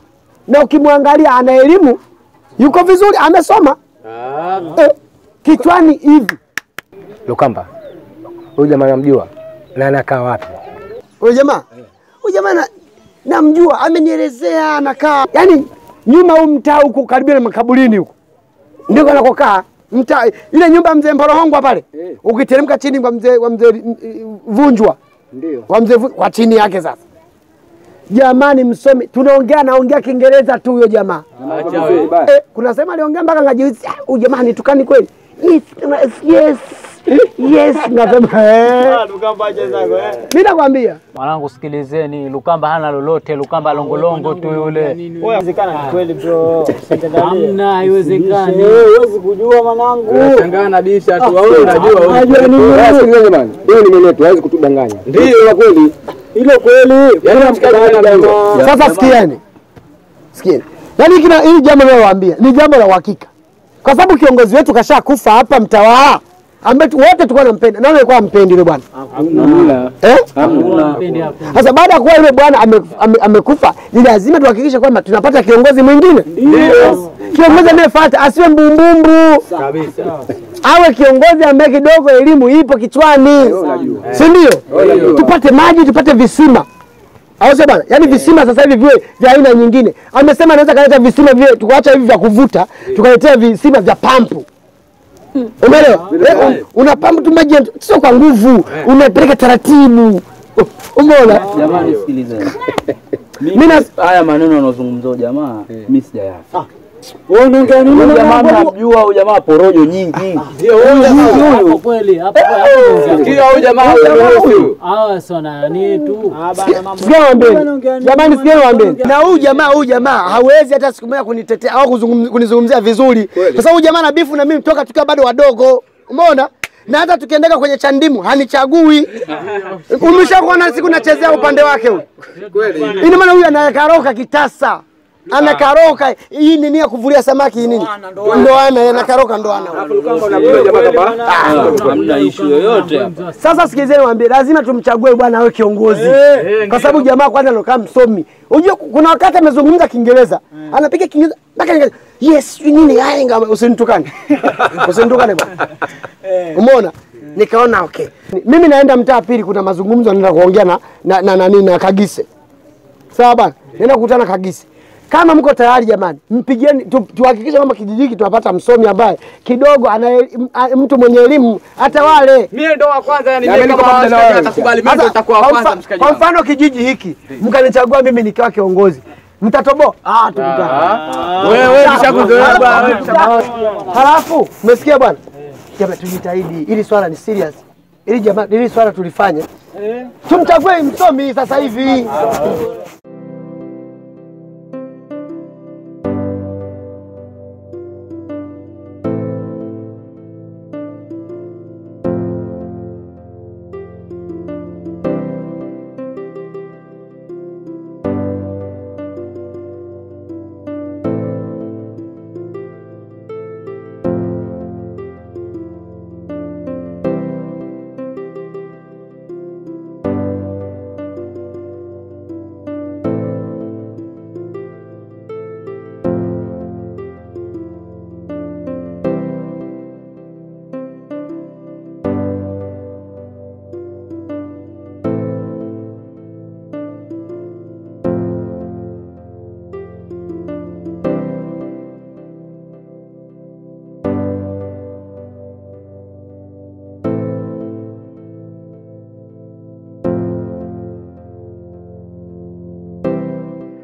Na ukimwangalia ana elimu, yuko vizuri, amesoma. Kichwani hivi. Lukamba. Huyu jamaa namjua. Na anakaa wapi? Huyu jamaa? Huyu jamaa namjua, amenielezea anakaa. Yaani nyuma huu mtaa huko karibu na makaburini huko. Ndio anakokaa. Mtaa ile nyumba mzee Mpolohongwa pale. Ukiteremka chini kwa mzee Vunjwa. Ndio. Wa mzee kwa chini yake sasa. Jamani msomi, naongea Kiingereza tu huyo jamaa. Acha wewe. Kuna sema aliongea mpaka ngajiuzi, huyu jamaa nitukani kweli. Yes, nasema Lukamba acha zako mimi nakwambia. Mwanangu sikilizeni, Lukamba hana lolote, Lukamba longolongo tu yule. Inawezekana ni kweli bro. Hamna, haiwezekani. Huwezi kujua mwanangu. Unashangaa na bisha tu. Wewe unajua. Unajua nini? Sikiliza jamani. Wewe ni mwenetu, hawezi kutudanganya. Ndio la kweli. Hilo kweli. Sasa sikieni. Yaani hili jambo nawaambia ni jambo la uhakika. Kwa sababu kiongozi wetu kashakufa hapa mtawala. Ambaye wote tulikuwa tunampenda. Nani alikuwa ampendi yule bwana? Hakuna. Hakuna. Sasa baada ya kuwa yule bwana amekufa, ni lazima tuhakikishe kwamba tunapata kiongozi mwingine. Ndio. Kiongozi anayefuata asiwe mbumbumbu. Kabisa. Awe kiongozi ambaye kidogo elimu ipo kichwani. Si ndio? Tupate maji, tupate visima. Au sio bwana? Yaani visima sasa hivi viwe vya aina nyingine. Amesema anaweza kaleta visima vile tukaacha hivi vya kuvuta, tukaletea visima vya pampu. Umeelewa? Una pampu tu maji sio kwa nguvu, unapeleka taratibu. Umeona? Jamani sikilizeni. Mimi haya maneno yanazungumzwa jamaa, mimi sijayafa. Wewe unaongea nini? Jamaa mnamjua huyu jamaa porojo nyingi. Ndio huyu kweli hapo. Kila huyu jamaa huyu. Hawa sana ni tu. Jamani sikia niwaambie. Na huyu jamaa hawezi hata siku moja kunitetea au kunizungumzia vizuri. Kwa sababu huyu jamaa na bifu na mimi toka tukiwa bado wadogo. Umeona? Na hata tukiendeka kwenye chandimu hanichagui. Umeshakuona siku nachezea upande wake huyu. Kweli. Ina maana huyu anakaroka kitasa. Anakaroka hii nini ya kuvulia samaki nini? Ndoana anakaroka ndoana. Hamna issue yoyote hapa. Sasa sikizeni niwaambie, lazima tumchague bwana awe kiongozi. Kwa sababu jamaa kwanza anakaa msomi. Unajua kuna wakati amezungumza Kiingereza. Anapiga Kiingereza mpaka yes, nini hainga usinitukane. Usinitukane bwana. Umeona? Nikaona okay. Mimi naenda mtaa pili kuna mazungumzo naenda kuongea na Kagise. Sawa bwana? Nenda kukutana Kagise. Kama mko tayari jamani, mpigieni tuhakikishe kwamba kijiji hiki tunapata msomi ambaye kidogo ana mtu mwenye elimu hata wale. Mimi ndo wa kwanza yani mimi kama mshikaji atakubali mimi ndo nitakuwa wa kwanza mshikaji. Kwa mfano kijiji hiki, mkanichagua mimi nikawa kiongozi. Mtatoboa? Tukutane. Wewe nishakuzoea bwana. Halafu, umesikia bwana? Jamaa tujitahidi. Hili swala ni serious. Hili swala tulifanye. Tumchague msomi sasa hivi.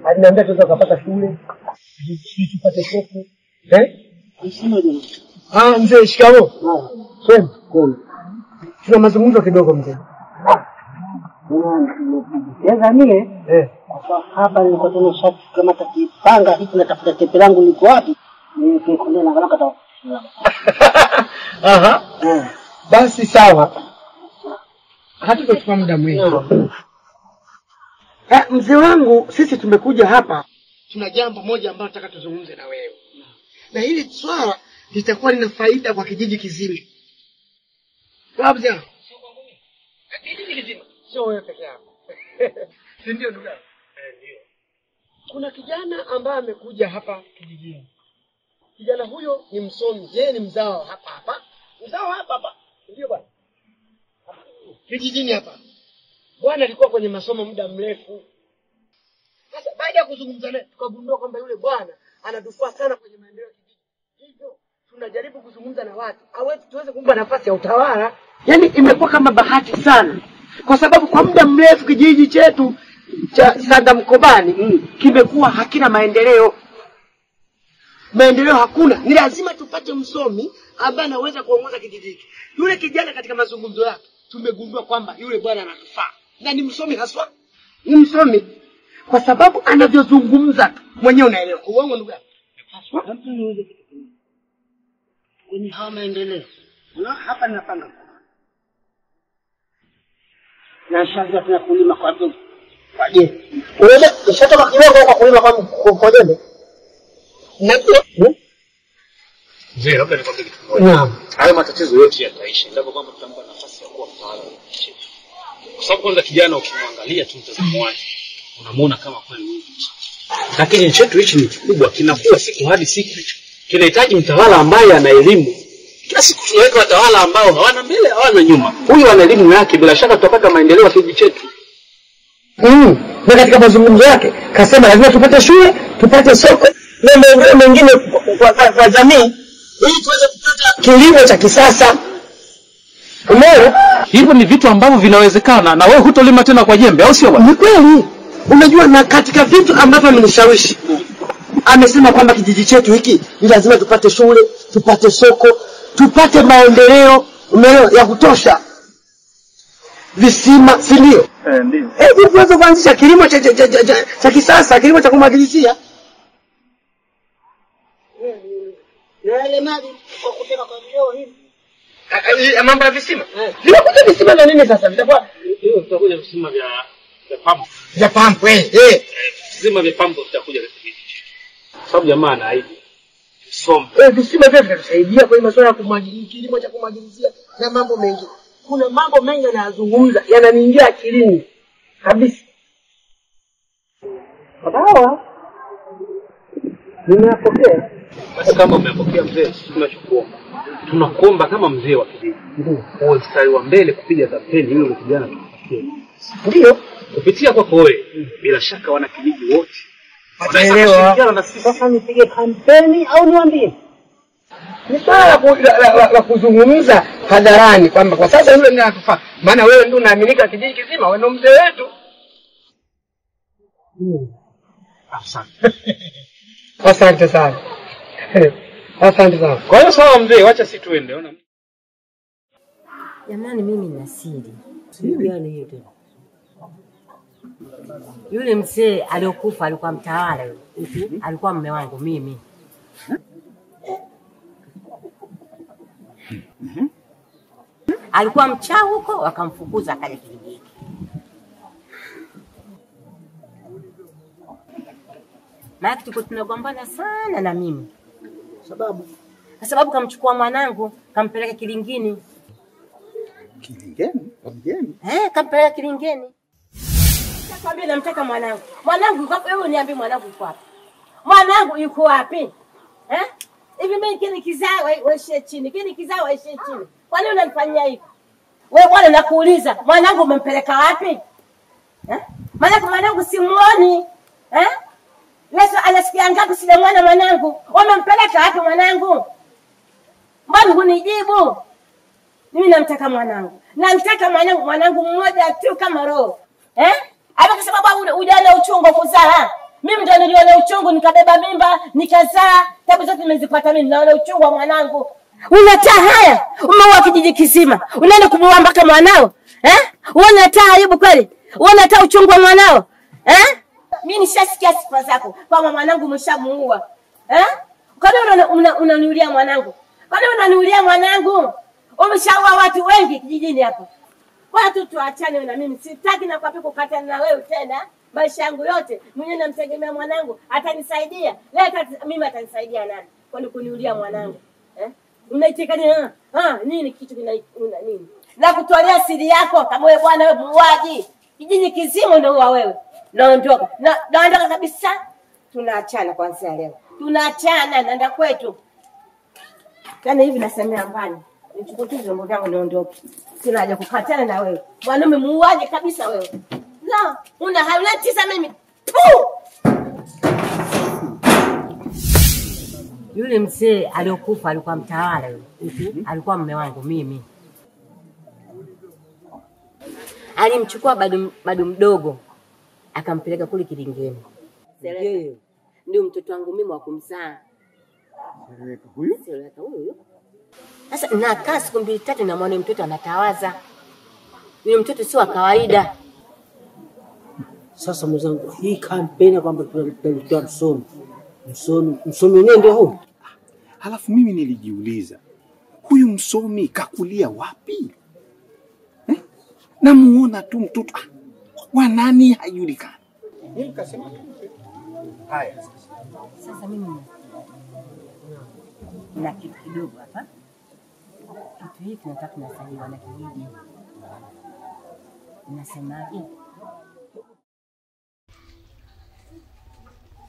Aliniambia tuweza kupata shule. Tupate soko. Mzee shikamo. Kwema. Tuna mazungumzo kidogo mzee. Sasa mimi hapa nilikuwa tunashakamata kipanga hiki natafuta tepe langu liko wapi? Nikikonea na galaka ta. Basi sawa. Hatutochukua muda mwingi. Mzee wangu, sisi tumekuja hapa. Tuna jambo moja ambalo nataka tuzungumze na wewe. Na hili swala litakuwa lina faida kwa kijiji kizima. Wapi sio? Kijiji kizima. Sio wewe peke yako. Si ndio ndugu yangu? Ndio. Kuna kijana ambaye amekuja hapa kijijini. Kijana huyo ni msomi, yeye ni mzao hapa. Mzao hapa. Ndio bwana. Kijijini hapa. Bwana alikuwa kwenye masomo muda mrefu. Sasa baada ya kuzungumza naye tukagundua kwamba yule bwana anatufaa sana kwenye maendeleo ya kijiji. Hivyo tunajaribu kuzungumza na watu tuweze kumpa nafasi ya utawala. Yaani imekuwa kama bahati sana. Kwa sababu kwa muda mrefu kijiji chetu cha Sanda Mkobani kimekuwa hakina maendeleo. Maendeleo hakuna. Ni lazima tupate msomi ambaye anaweza kuongoza kijiji hiki. Yule kijana katika mazungumzo yake tumegundua kwamba yule bwana anatufaa. Na ni msomi haswa. Ni msomi kwa sababu anavyozungumza mwenyewe unaelewa. Uongo ndugu yangu. Haswa mtu niweze kwenye hawa maendeleo. Na hapa ninapanga. Na shamba tunakulima kwa je. Wewe umeshatoka kidogo kwa kulima kwa jembe? Ndio. Mzee, labda nikwambie kitu kimoja. Naam. Hayo matatizo yote yataisha endapo kwamba tutampa nafasi ya kuwa mtawala wa nchi. Kwa sababu kwanza kijana ukimwangalia tu mtazamo wake, unamuona kama kweli huyu. Lakini nchi yetu hichi ni kikubwa, kinakuwa siku hadi siku. Kinahitaji mtawala ambaye ana elimu. Kila siku tunaweka watawala ambao hawana mbele, hawana nyuma. Huyu ana elimu yake, bila shaka tutapata maendeleo ya kijiji chetu. Na katika mazungumzo yake kasema lazima tupate shule, tupate soko na maendeleo mengine kwa jamii ili tuweze kupata kilimo cha kisasa. Umeona? Hivyo ni vitu ambavyo vinawezekana na wewe hutolima tena kwa jembe au sio bwana? Ni kweli. Unajua na katika vitu ambavyo amenishawishi amesema kwamba kijiji chetu hiki ni lazima tupate shule, tupate soko, tupate maendeleo ya kutosha. Visima, si ndio? Ndio. Hivi tuweze kuanzisha kilimo cha kisasa, kilimo cha kumwagilizia. Yale maji kwa kuteka kwa vyoo hivi. Mambo ya visima. Vinakuja visima na nini sasa? Vitakuwa tutakuja visima vya pampu. Vya pampu Visima vya pampu vitakuja katika kijiji. Sababu jamaa anaahidi. Tusome. Visima vya vitatusaidia kwa masuala ya kumwagilia, kilimo cha kumwagilizia na mambo mengi. Kuna mambo mengi yanayozungumza yananiingia akilini kabisa. Sawa. Ninapokea. Basi kama umepokea mzee, tunachokuomba. Tunakuomba kama mzee wa kijiji. Uwe mstari wa mbele kupiga kampeni ili kijana tupatie. Ndio. Kupitia kwako wewe, bila shaka wana kijiji wote wataelewa. Sasa nipige kampeni au niwaambie? Ni swala la kuzungumza hadharani kwamba kwa sasa yule ndiye anatufaa. Maana wewe ndio unaaminika kijiji kizima, wewe ndio mzee wetu. Asante sana. Asante sana. Kwa hiyo sawa mzee, acha sisi tuende. Ona. Jamani mimi nina siri. Siri gani hiyo tena? Yule mzee aliyokufa alikuwa mtawala yule. Alikuwa mume wangu mimi. Alikuwa mchawi huko wakamfukuza akaja kijiji hiki. Maana tulikuwa tunagombana sana na mimi. Sababu kamchukua mwanangu, kampeleka Kilingini. Kilingeni? Kampeleka Kilingeni. Nakwambia namtaka mwanangu. Mwanangu yuko wapi? Wewe niambie mwanangu yuko wapi? Mwanangu yuko wapi? Hivi mimi kile kizao waishie chini. Kile kizao waishie chini. Kwa nini unanifanyia hivi? Wewe bwana nakuuliza, mwanangu umempeleka wapi? Mwanangu simuoni. Leso anasikia ngapi sijamwona mwanangu? Wamempeleka wapi mwanangu? Mbona hunijibu? Mimi namtaka mwanangu. Namtaka mwanangu mmoja tu kama roho. Hata kwa sababu ujana uchungu kuzaa. Mimi ndio niliona uchungu, nikabeba mimba, nikazaa, tabu zote nimezipata mimi, naona uchungu wa mwanangu. Unataa haya? Umeua kijiji kizima. Unaenda kumuua mpaka mwanao? Unataa aibu kweli? Unataa uchungu wa mwanao? Mimi nishasikia sifa zako. Kwa mwanangu umeshamuua. Kwa nini unaniulia mwanangu? Kwa nini unaniulia mwanangu? Umeshaua watu wengi kijijini hapa. Kwa tu tuachane na mimi. Sitaki na kwa piku kukatana na wewe tena. Maisha yangu yote mwenyewe namtegemea mwanangu, atanisaidia. Leo mimi atanisaidia nani? Kwani kuniulia mwanangu? Unaitika nini kitu una nini? Na kutolea siri yako kama wewe bwana wewe muuaji. Kijiji kizima ndio uwa wewe. Naondoka. Naondoka kabisa. Tunaachana kwanza leo. Tunaachana naenda kwetu. Kana hivi nasemea mbali. Nichukue tu vyombo vyangu niondoke. Sina haja kukatana na wewe. Mwanaume muuaji kabisa wewe. La, unatisa mimi. Yule mzee aliyokufa alikuwa mtawala yule. Alikuwa mume wangu mimi. Alimchukua bado mdogo akampeleka kule Kilingeni. Yeye ndio mtoto wangu mimi wa kumzaa. Seleweka huyu? Seleweka huyu. Sasa nakaa siku 2-3 na mwana mtoto anatawaza. Yule mtoto si wa kawaida. Sasa mzangu, hii kampeni kwamba tunalitoa msomi wenyewe ndio huu. Halafu mimi nilijiuliza, huyu msomi kakulia wapi? Namuona tu mtoto wa nani hajulikani. Mimi kasema haya sasa mimi na kitu kidogo hapa. Kitu hiki nataka tunasaidiwa na kijiji. Unasemaje?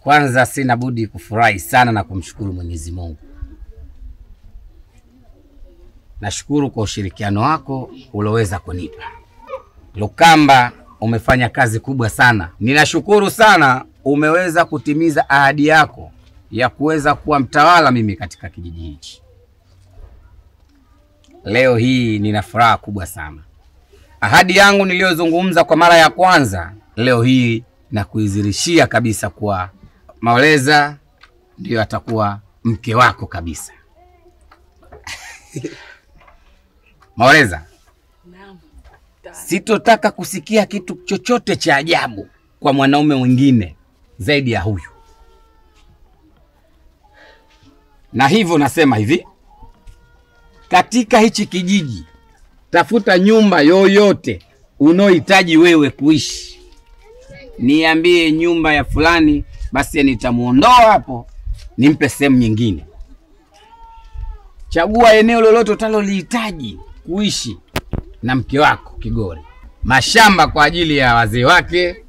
Kwanza sina budi kufurahi sana na kumshukuru Mwenyezi Mungu. Nashukuru kwa ushirikiano wako ulioweza kunipa. Lukamba, umefanya kazi kubwa sana. Ninashukuru sana umeweza kutimiza ahadi yako ya kuweza kuwa mtawala mimi katika kijiji hichi. Leo hii nina furaha kubwa sana. Ahadi yangu niliyozungumza kwa mara ya kwanza, leo hii na kuizirishia kabisa kuwa Maoleza ndio atakuwa mke wako kabisa. Maoleza. Naam. Sitotaka kusikia kitu chochote cha ajabu kwa mwanaume mwingine zaidi ya huyu. Na hivyo nasema hivi, katika hichi kijiji tafuta nyumba yoyote unaohitaji wewe kuishi. Niambie nyumba ya fulani, basi nitamuondoa hapo nimpe sehemu nyingine. Chagua eneo lolote utalolihitaji kuishi na mke wako Kigori. Mashamba kwa ajili ya wazee wake,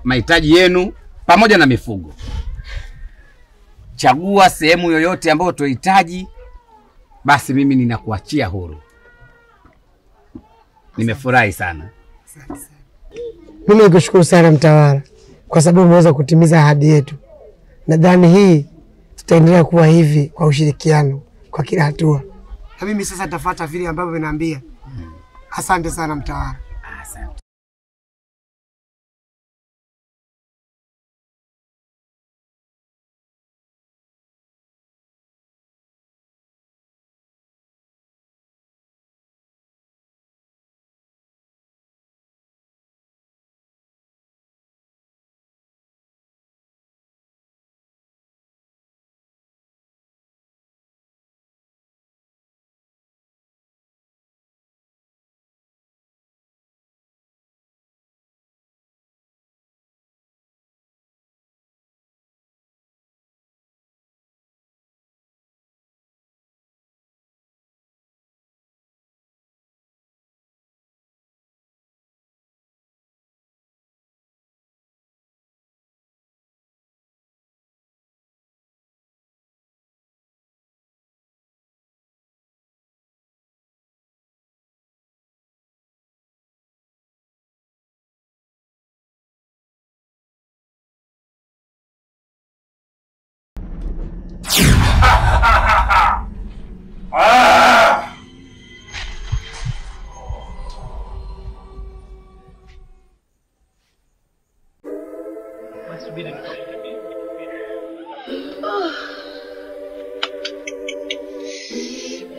mahitaji yenu pamoja na mifugo. Chagua sehemu yoyote ambayo utahitaji, basi mimi ninakuachia huru. Nimefurahi sana. Mimi nikushukuru sana mtawala kwa sababu umeweza kutimiza ahadi yetu. Nadhani hii tutaendelea kuwa hivi kwa ushirikiano kwa kila hatua. Na mimi sasa nitafuata vile ambavyo vinaambia. Asante sana mtawala. Asante.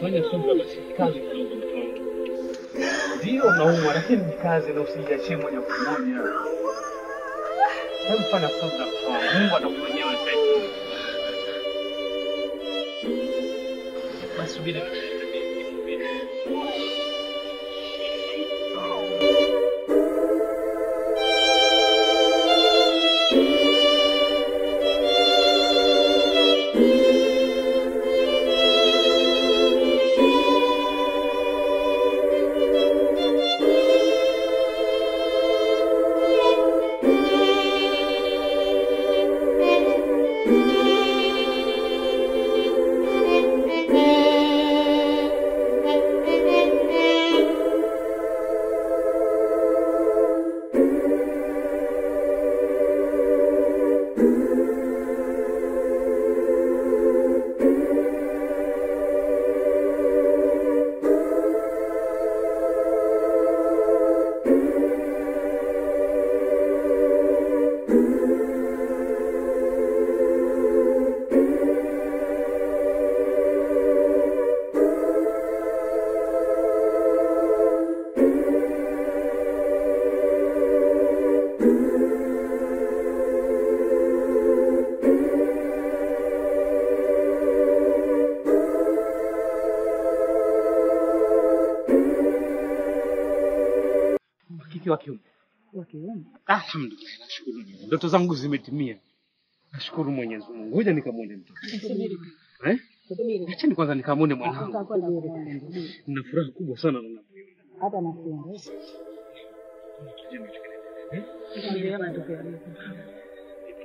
Fanya subira basi, kazi kidogo mtu wangu. Ndio naumwa lakini ni kazi na usijiachie moja kwa moja. Hebu fanya subira mtu wangu. Mungu atakufanyia wepesi. Basi subiri. Wa kiume. Wa kiume. Alhamdulillah, nashukuru Mungu. Ndoto zangu zimetimia. Nashukuru Mwenyezi Mungu. Ngoja nikamwone mtoto. Acha kwanza nikamwone mwanangu. Nina furaha kubwa sana na hata nasema.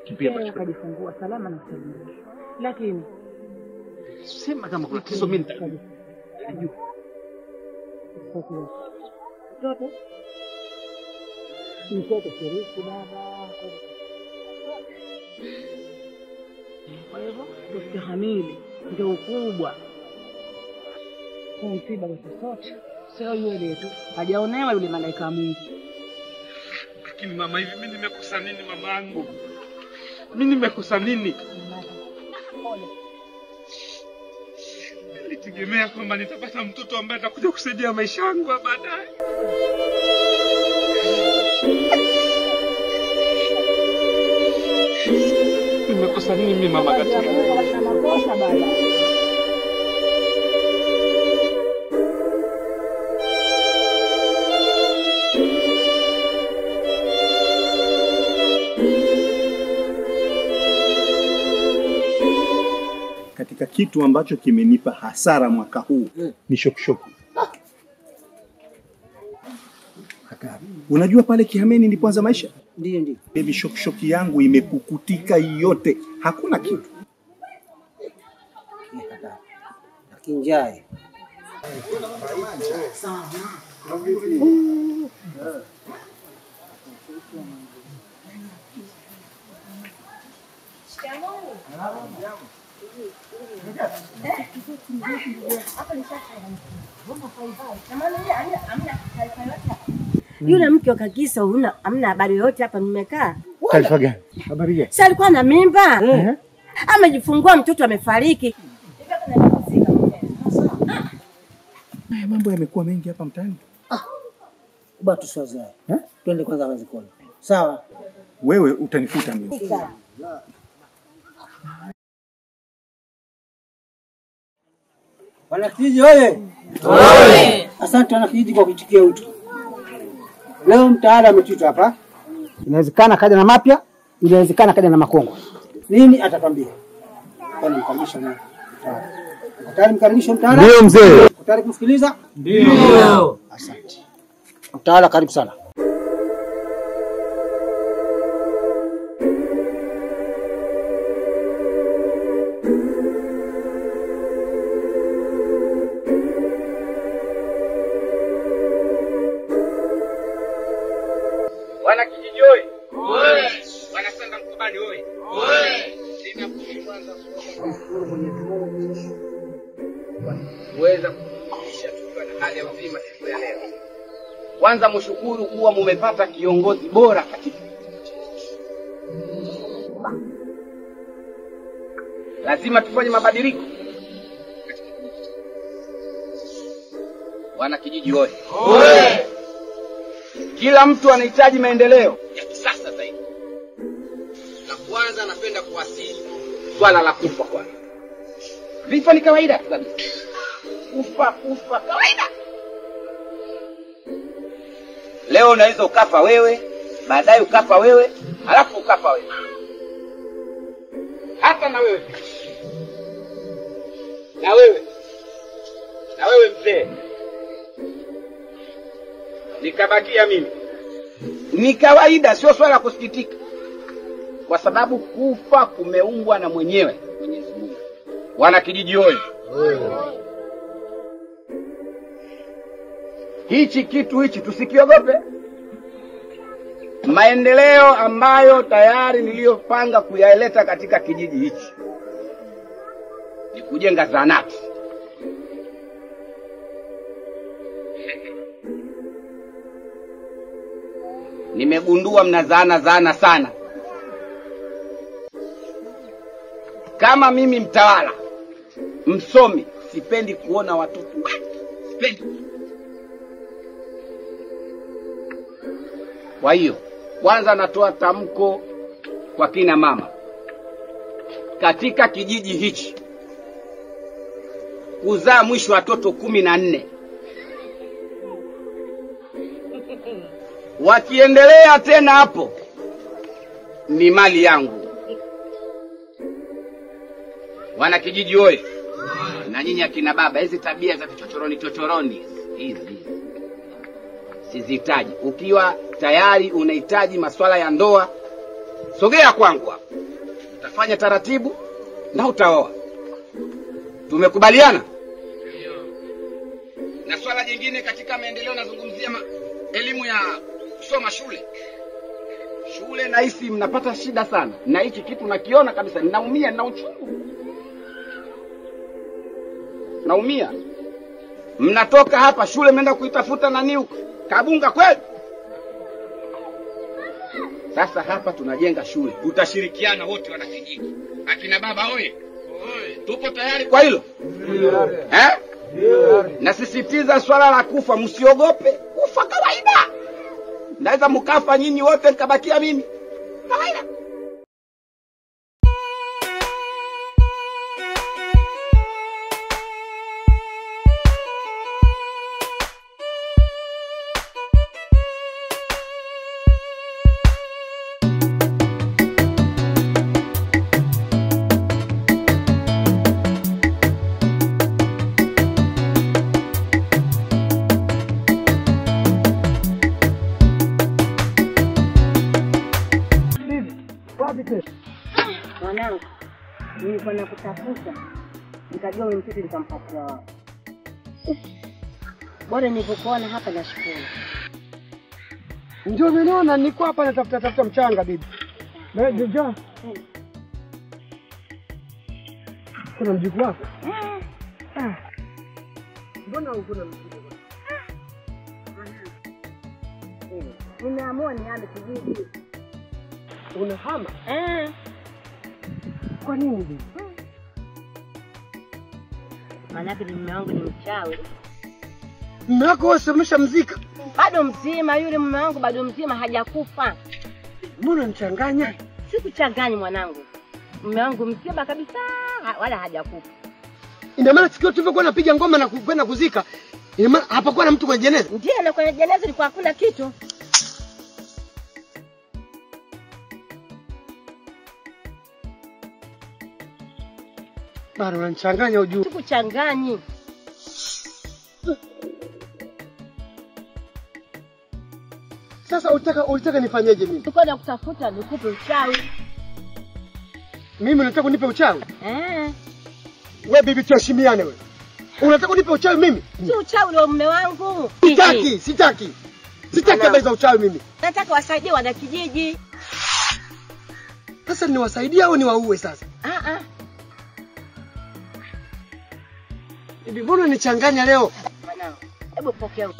Kipia kujifungua salama na salama. Lakini sema kama kuna tatizo mimi nitajua. Mtoto mtoto shiriki baba. Kwa hivyo tustahamili ndio ukubwa. Kwa msiba kwa sote. Sio yule tu. Hajaonewa yule malaika wa Mungu. Lakini mama, hivi mimi nimekosa nini mamangu? Mimi nimekosa nini? Nilitegemea kwamba nitapata mtoto ambaye atakuja kusaidia maisha yangu baadaye. Nimekosa nini mimi mama katika? Makosa baba. Katika kitu ambacho kimenipa hasara mwaka huu ni shokshoki. Unajua pale Kihameni nilipoanza maisha? Ndio. Baby shokshoki yangu imepukutika yote. Hakuna kitu. Kinjai. Yule mke wa Kagisa hamna habari yoyote hapa nimekaa. Taarifa gani? Habari gani? Si alikuwa na mimba? Amejifungua mtoto amefariki. Mambo yamekuwa mengi hapa mtaani. Bado tusiwazae. Twende kwanza mazikoni. Sawa. Wewe utanifuta mimi. Wanakijiji oye! Oye! Asante wanakijiji kwa kuitikia wito. Leo mtaala ametita hapa. Inawezekana kaja na mapya, inawezekana kaja na makongo. Nini atatambia? Kwani mkaribisha nani? Tayari mkaribisha mtaala? Ndio mzee. Tayari kusikiliza? Ndio. Asante. Mtaala karibu sana. Wana kijiji oi. Oi. Wana sanda mkubani oi. Oi. Ninakushukuru kuweza kufikisha tukiwa na hali ya uzima siku ya leo. Kwanza mshukuru kuwa mumepata kiongozi bora katika lazima tufanye mabadiliko. Wana kijiji wote. Oye! Kila mtu anahitaji maendeleo ya kisasa zaidi. Na kwanza napenda kuwasihi swala la kufa kwanza. Vifo ni kawaida kabisa. Kufa kawaida. Leo unaweza ukafa wewe, baadaye ukafa wewe, halafu ukafa wewe. Hata na wewe. Na wewe mzee. Nikabakia mimi. Ni kawaida, sio swala la kusikitika. Kwa sababu kufa kumeumbwa na mwenyewe Mwenyezi Mungu. Wana kijiji hoye. Hichi kitu tusikiogope. Maendeleo ambayo tayari niliyopanga kuyaleta katika kijiji hichi ni kujenga zahanati. Nimegundua mna zana sana. Kama mimi mtawala, msomi, sipendi kuona watoto. Sipendi. Kwa hiyo, kwanza natoa tamko kwa kina mama. Katika kijiji hichi, kuzaa mwisho watoto 14. Wakiendelea tena hapo, ni mali yangu. Wana kijiji hoye. Na nyinyi akina baba, hizi tabia za chochoroni hizi sizihitaji. Ukiwa tayari unahitaji masuala ya ndoa, sogea kwangu hapa. Utafanya taratibu na utaoa. Tumekubaliana? Na swala jingine katika maendeleo nazungumzia elimu ya kusoma shule. Shule nahisi mnapata shida sana. Na hiki kitu nakiona kabisa, ninaumia, nina uchungu. Naumia. Mnatoka hapa shule mnaenda kuitafuta nani huko? Kabunga kweli? Sasa hapa tunajenga shule. Tutashirikiana wote wana kijiji. Akina baba hoye. Tupo tayari kwa hilo? Nasisitiza swala la kufa, msiogope. Kufa kawaida. Naweza mkafa nyinyi wote nikabakia mimi. Kawaida. Mwanangu, nilikuwa nakutafuta, nikajua wewe mtoto nikampatia wao. Bora nilipokuona hapa nashukuru. Ndio nimeona niko hapa natafuta mchanga bibi. Ndio. Kuna mjukuu wako? Mbona uko na mjukuu wako? Nimeamua niende kijiji. Unahama? Kwa nini bibi? Maanake mume wangu ni mchawi. Mume wako wewe umeshamzika? Bado mzima, yule mume wangu bado mzima, hajakufa. Mbona unachanganya? Sikuchanganya mwanangu. Mume wangu mzima kabisa, wala hajakufa. Ina maana sikio tulivyokuwa napiga ngoma na kwenda kuzika, ina maana hapakuwa na mtu kwenye jeneza? Ndiyo, na kwenye jeneza ilikuwa hakuna kitu. Bado unachanganya ujue. Sikuchanganyi. Sasa ulitaka nifanyeje mimi? Nilikuwa nakutafuta nikupe uchawi. Mimi unataka unipe uchawi? Wewe bibi tuheshimiane wewe. Unataka unipe uchawi mimi? Si uchawi wa mume wangu. Sitaki habari za uchawi mimi. Nataka wasaidie wana kijiji. Sasa niwasaidie au niwaue sasa? Bibi mbona nichanganya leo? Mwanangu, hebu pokea.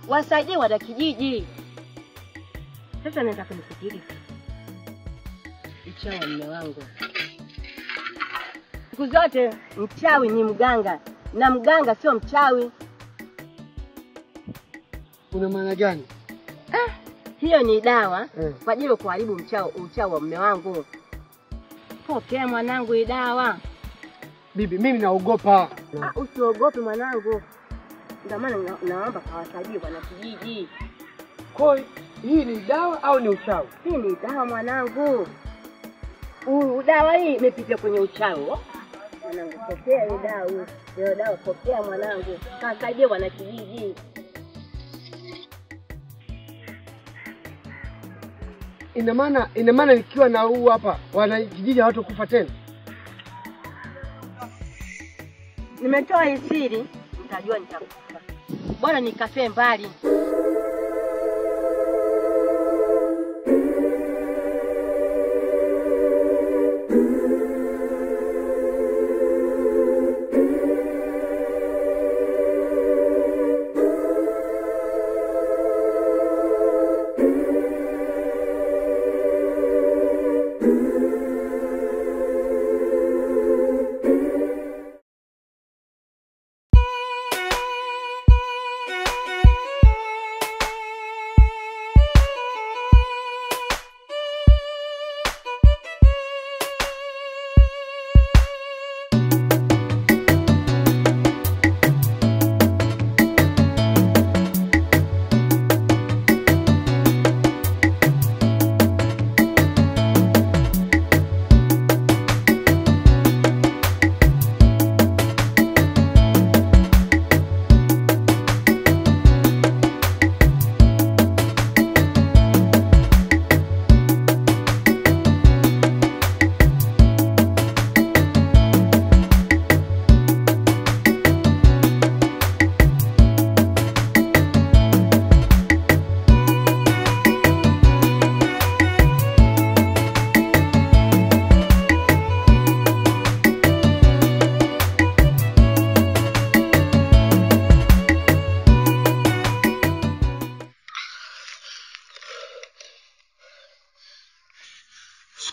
Wasaidie wana kijiji. Sasa nataka nikufikiri. Uchawi mume wangu. Siku zote mchawi ni mganga. na mganga sio mchawi. Una maana gani? Hiyo ni dawa kwa ajili ya kuharibu uchao wa mume wangu. Pokea mwanangu hii dawa. Bibi, mimi naogopa. Usiogope mwanangu. Ndio maana naomba kawasaidie bwana kijiji. Koi, hii ni dawa au ni uchawi? Hii ni dawa mwanangu. Dawa hii imepita kwenye uchao. Mwanangu, pokea hii dawa. Hiyo dawa pokea mwanangu. Kawasaidie bwana kijiji. Ina maana nikiwa na huu hapa wana kijiji hawatakufa tena. Nimetoa hii siri, nitajua nitakufa. Bora nikafe mbali.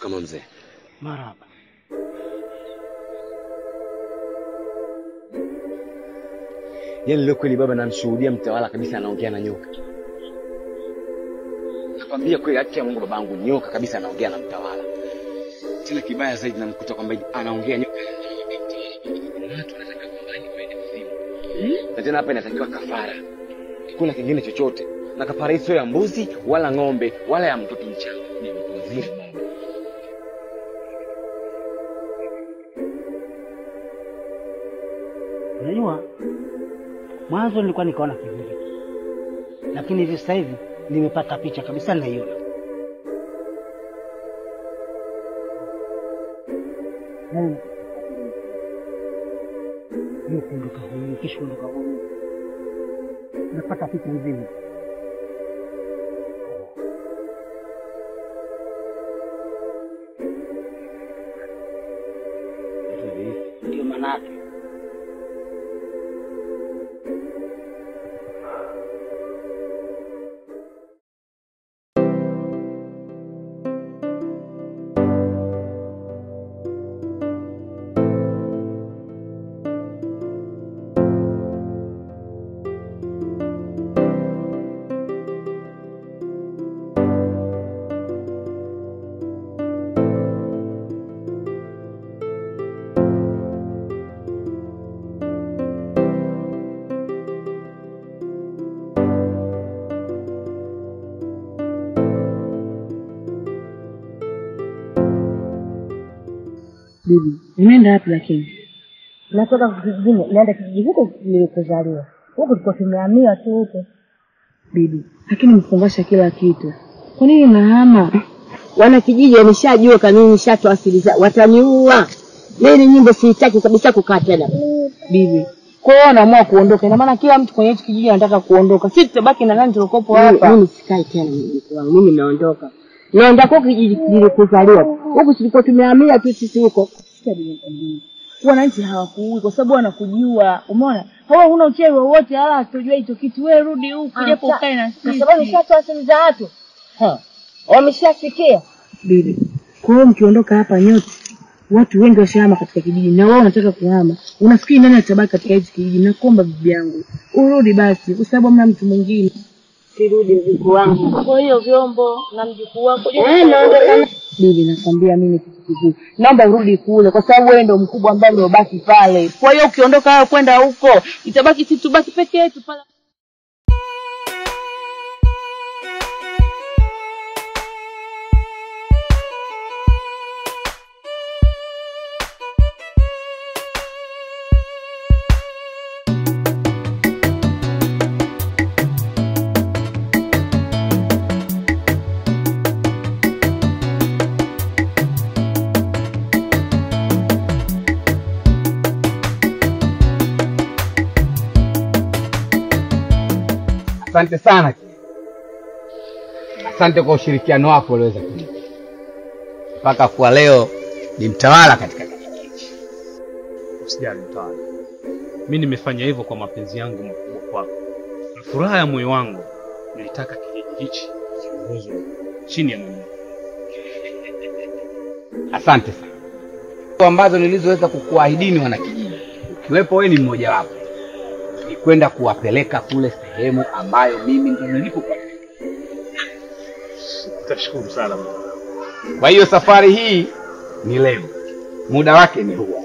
Kama mzee. Marhaba. Yaani leo kweli baba namshuhudia mtawala kabisa anaongea na nyoka. Nakwambia kweli haki ya Mungu babangu, nyoka kabisa anaongea na mtawala. Tena kibaya zaidi namkuta kwamba anaongea nyoka. Watu wanataka kumbani kwenda kuzimu. Na tena hapa inatakiwa kafara. Kuna kingine chochote. Na kafara hiyo ya mbuzi wala ng'ombe wala ya mtoto mchanga. Ni mbuzi. Unajua, mwanzo nilikuwa nikaona kivuli, lakini hivi sasa hivi nimepata picha kabisa naiona. Hiyo kuondoka huyu, kisha kuondoka huyu, napata picha nzima. Ndio manake. Bibi, unaenda wapi lakini? Natoka kijijini, naenda kijiji huko nilipozaliwa. Huko tulikuwa tumehamia tu huko. Bibi, lakini mfungasha kila kitu. Kwa nini unahama? Wana kijiji wameshajua kanuni, nishatoa asili zao. Wataniua. Mimi nyimbo sitaki kabisa kukaa tena. Bibi, kwa hiyo unaamua kuondoka. Ina maana kila mtu kwenye kijiji anataka kuondoka. Sisi tutabaki na nani tulokopo hapa? Mimi sikai tena mjukuu wangu. Mimi naondoka. Naenda kwa kijiji nilipozaliwa. Huko tulikuwa tumehamia tu sisi huko. Wananchi hawakuui kwa sababu wanakujua. Umeona? Wewe huna uchewe wowote wala hatojua hicho kitu. Wewe rudi huko japo ukae na sisi. Kwa sababu nishatoa asili za watu. Wameshasikia. Bibi, kwa hiyo mkiondoka hapa nyote Watu wengi washahama katika kijiji na wao wanataka kuhama. Unafikiri nani atabaki katika hichi kijiji? Nakuomba bibi yangu, urudi basi kwa sababu hamna mtu mwingine. Sirudi mjukuu wangu. Kwa hiyo vyombo na mjukuu wako naondoka. Bibi nakwambia mimi kitu kizuri. Naomba urudi kule kwa sababu wewe ndio mkubwa ambaye uliobaki pale. Kwa hiyo ukiondoka wewe kwenda huko, itabaki sisi tubaki peke yetu pale. Asante sana. Asante kwa ushirikiano wako uliweza kunipa. Mpaka kwa leo ni mtawala katika kijiji. Usijali mtawala. Mimi nimefanya hivyo kwa mapenzi yangu makubwa kwako. Na furaha ya moyo wangu nilitaka kijiji hichi kiongozwe chini ya mimi. Asante sana. Kwa ambazo nilizoweza kukuahidini wanakijiji. Ukiwepo wewe ni mmoja wapo. Ni kwenda kuwapeleka kule sehemu ambayo mimi ndio nilipopeleka. Tashukuru sana. Kwa hiyo safari hii ni leo. Muda wake ni huu.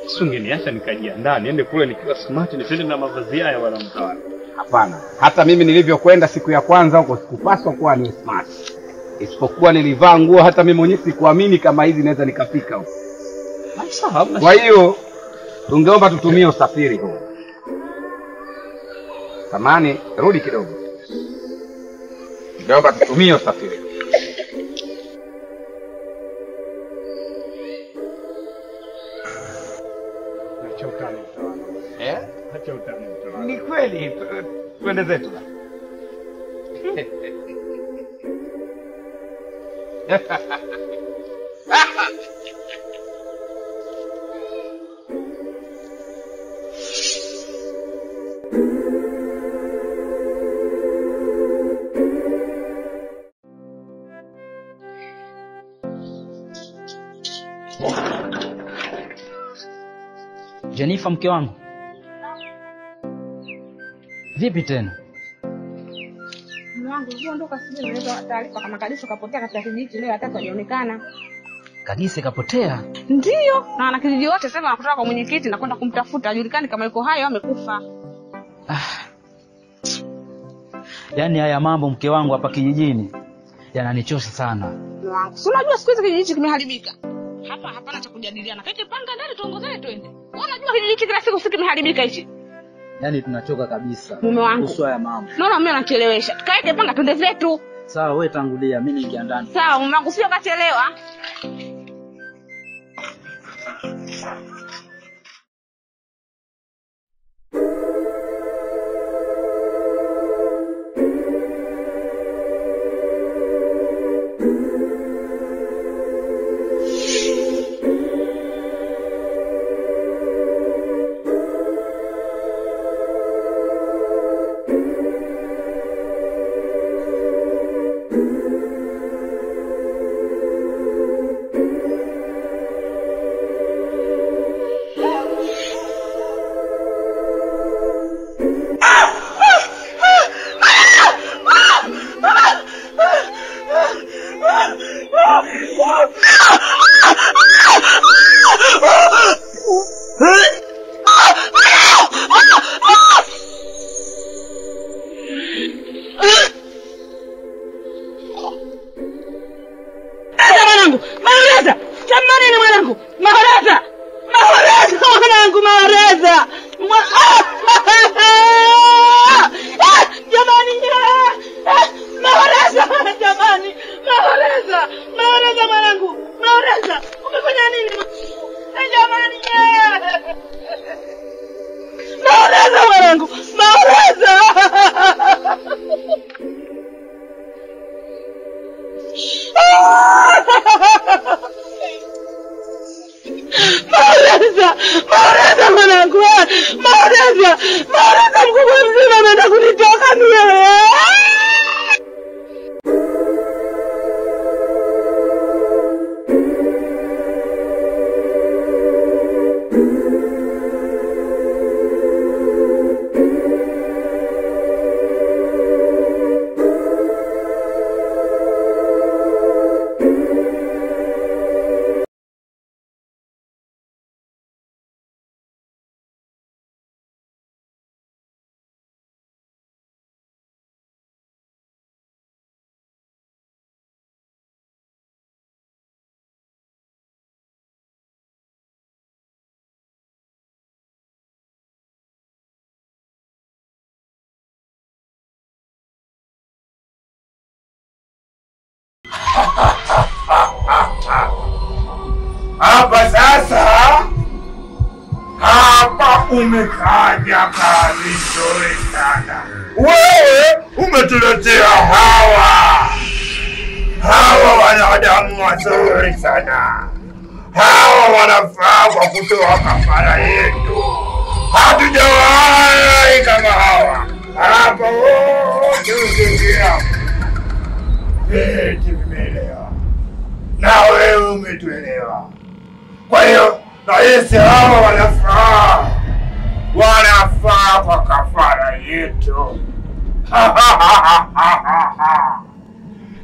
Sungeniacha nikajiandaa niende kule nikiwa smart nitende na mavazi haya wala mtawala. Hapana. Hata mimi nilivyokwenda siku ya kwanza huko sikupaswa kuwa ni smart. Isipokuwa nilivaa nguo hata mimi mwenyewe sikuamini kama hizi naweza nikafika huko. Kwa hiyo tungeomba tutumie usafiri huu. Samani, rudi kidogo. Tungeomba tutumie usafiri. Acha utani mtawala. Acha utani mtawala. Ni kweli, twende zetu. Jennifer, mke wangu. Vipi tena? Mwanangu, uondoka sije nileta taarifa kama Kadisi kapotea katika kijiji leo hata hajaonekana. Kadisi kapotea? Ndio, na wanakijiji wote sasa wanakutoka kwa mwenyekiti na kwenda kumtafuta, hajulikani kama yuko hai au amekufa. Yaani haya mambo mke wangu hapa kijijini yananichosha sana. Mwanangu, si unajua siku hizi kijiji kimeharibika. Hapa hapana cha kujadiliana. Kake panga ndani tuongozane twende. Wewe unajua kijiji kila siku kimeharibika hichi. Yaani tunachoka kabisa. Mume wangu. Kuhusu haya mambo. Naona mimi anachelewesha. Tukaeke panga twende zetu. Sawa, wewe tangulia, mimi niingia ndani. Sawa, mume wangu sio kachelewa. Hapa sasa, hapa umekaja kazi nzuri sana. Wewe umetuletea hawa wanadamu wazuri sana. Hawa wanafaa kwa kutoa kafara yetu. Hatujawahi kama hawa. Hapa wote ukiingia tumeelewa, na wewe umetuelewa. Kwa hiyo rahisi, hawa wanafaa kwa kafara yetu.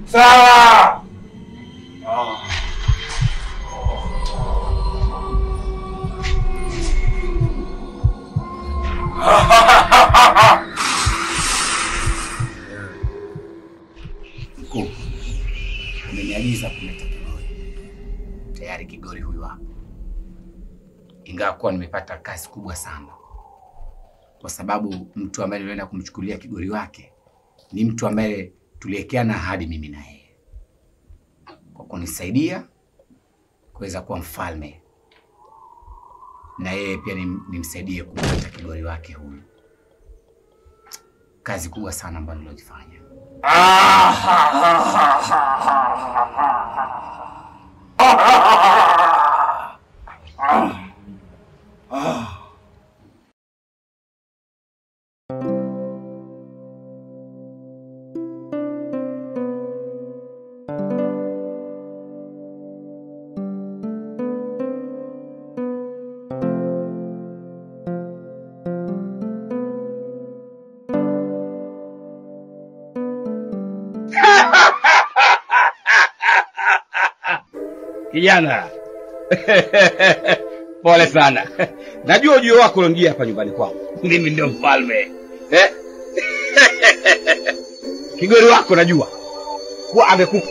Sawa. Mkuu, umeniagiza kuleta Kigori. Tayari Kigori huyu hapa. Ingawa kuwa nimepata kazi kubwa sana, kwa sababu mtu ambaye nilienda kumchukulia Kigori wake ni mtu ambaye tuliwekeana ahadi mimi na yeye, kwa kunisaidia kuweza kuwa mfalme, na yeye pia nimsaidie kupata Kigori wake huyu. Kazi kubwa sana ambayo nilojifanya. Kijana. Pole sana. Najua ujio wako unaingia hapa nyumbani kwangu. Mimi ndio mfalme. Kigori wako najua kuwa amekufa.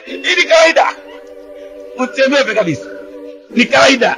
Hii ni kawaida. Utemebe kabisa. Ni kawaida.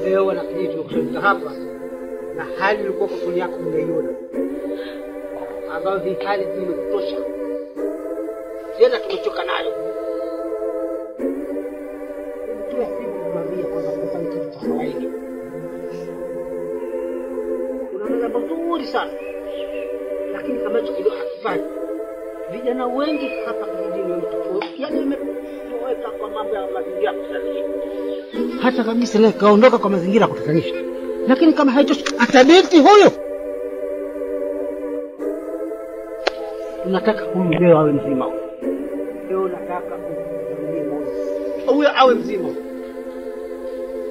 Leo wanakijiji tumekusanyika hapa na hali ilikuwa kwa kuni yako unaiona, ambayo hii hali imekutosha tena, tumechoka nayo. Kila siku tunamwambia kwamba kufa ni kitu cha kawaida. Unaona mambo mazuri sana, lakini kama hicho kidogo hakifanyi. Vijana wengi hapa kijijini wametofauti, yaani wametoweka kwa mambo ya mazingira kutatanisha. Hata kabisa leo kaondoka kwa mazingira kutatanisha. Lakini kama haitoshi, hata binti huyo unataka huyu leo awe mzima. Leo unataka huyo awe mzima.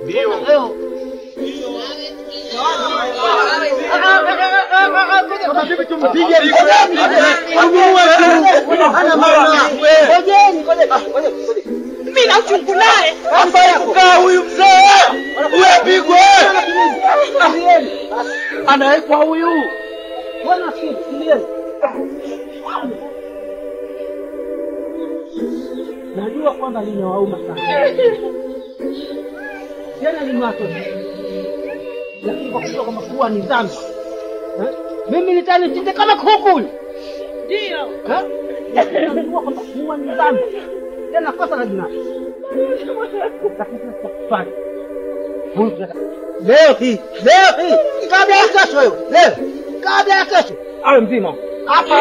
Ndio. Leo kama vipi tumpige ana maana. Ngojeni. Mimi na uchungu naye. Hapa kukaa huyu mzee. Wewe pigwe. Anaekwa huyu. Bwana sikilieni. Najua kwamba linawauma sana. Tena ni mato. Lakini kwa kujua kwamba kuwa ni dhambi. Mimi nitanichinja kama kuku. Ndio. Najua kwamba kuwa ni dhambi. Tena kosa la jinai. Leo hii kabla ya kesho wewe. Leo kabla ya kesho awe mzima. Hapa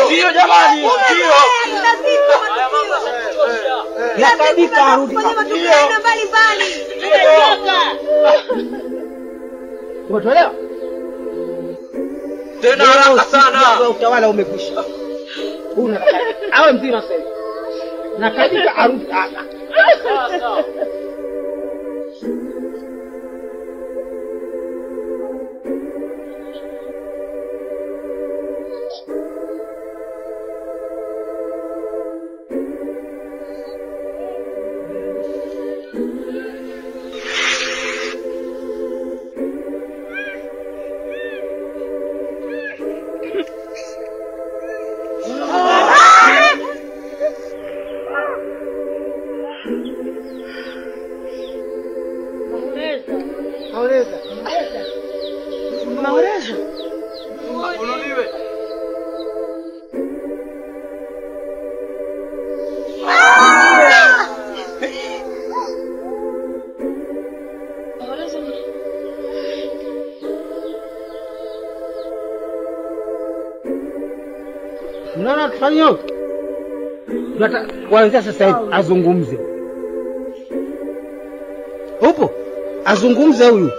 ndio jamani, ndio. Yakabika arudi. Umetolewa? Tena haraka sana. Utawala umekwisha. Una awe mzima sasa. Na kabika arudi hapa. Unaona tufanye kuanzia sasa hivi azungumze. Upo? Azungumze huyu.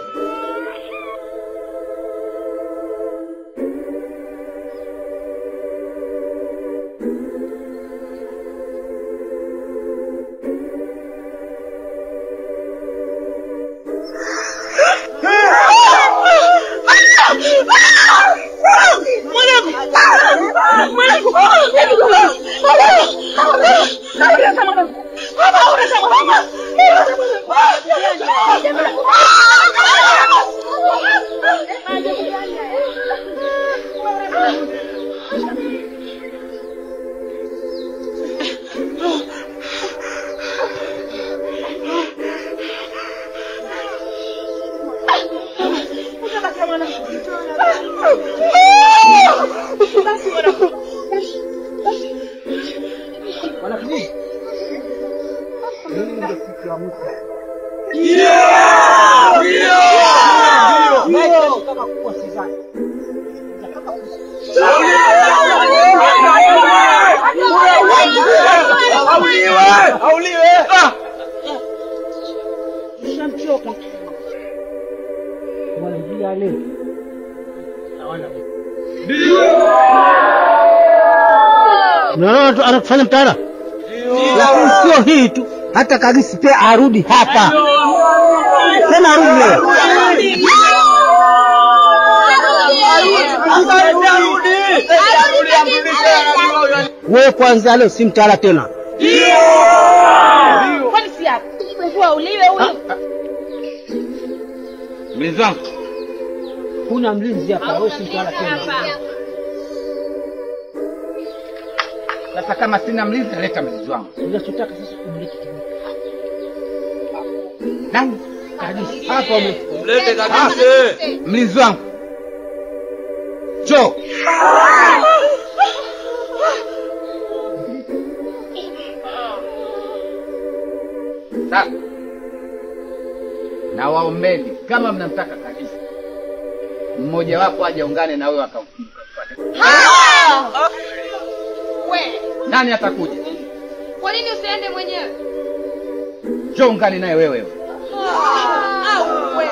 Unaona anafanya mtaala? Lakini sio hii tu, hata Kagisi pia arudi hapa. Tena arudi leo. Wewe kwanza leo si mtaala tena. Kwani si hapa? Kwa uliwe huyu. Mlinzi wangu. Kuna mlinzi hapa, wewe si mtaala tena. Sasa kama sina mlinzi leta mlinzi wangu. Unachotaka sasa kumleta tena. Nani? Kagisi. Hapa umlete Kagisi. Mlinzi wangu. Jo. Sasa na waombeni kama mnamtaka kabisa, mmoja wapo aje ungane na wewe akamfuata. Wewe, Nani atakuja? kwa nini usiende mwenyewe? Njoo ungane naye wewe. Au wewe.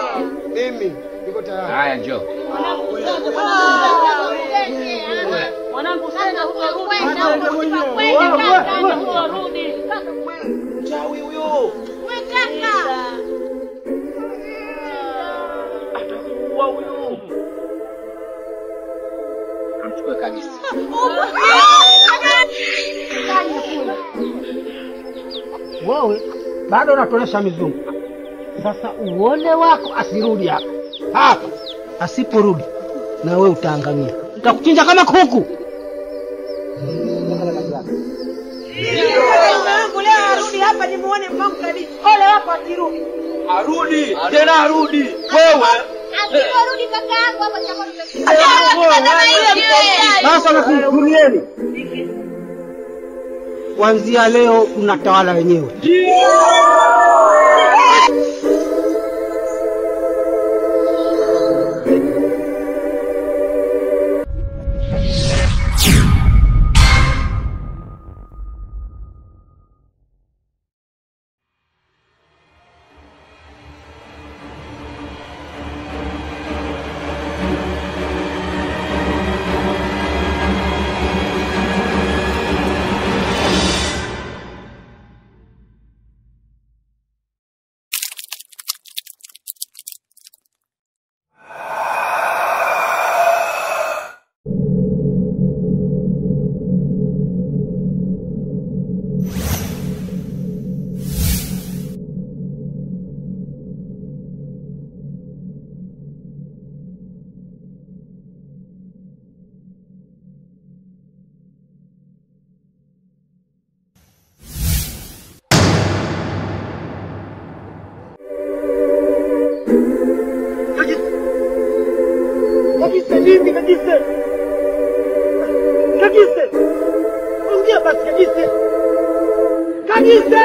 Mimi niko tayari. Haya njoo. Mwanangu sasa hutorudi. Hutorudi. Mchawi huyo. Wewe kaka. Atakuwa huyo. Amchukue kabisa. Wewe bado unatonesha mizungu. Sasa uone wako asirudi hapa. Hapa asiporudi na wewe utaangamia. Nitakuchinja kama kuku. Mwanangu leo arudi hapa nimuone mmangu kabisa. Ole wako asirudi. Arudi, tena arudi. Wewe. Asirudi kaka yangu hapa chakoni. Sasa nakuhurunieni. Kuanzia leo tunatawala wenyewe. Kagise! Ongea basi Kagise! Kagise!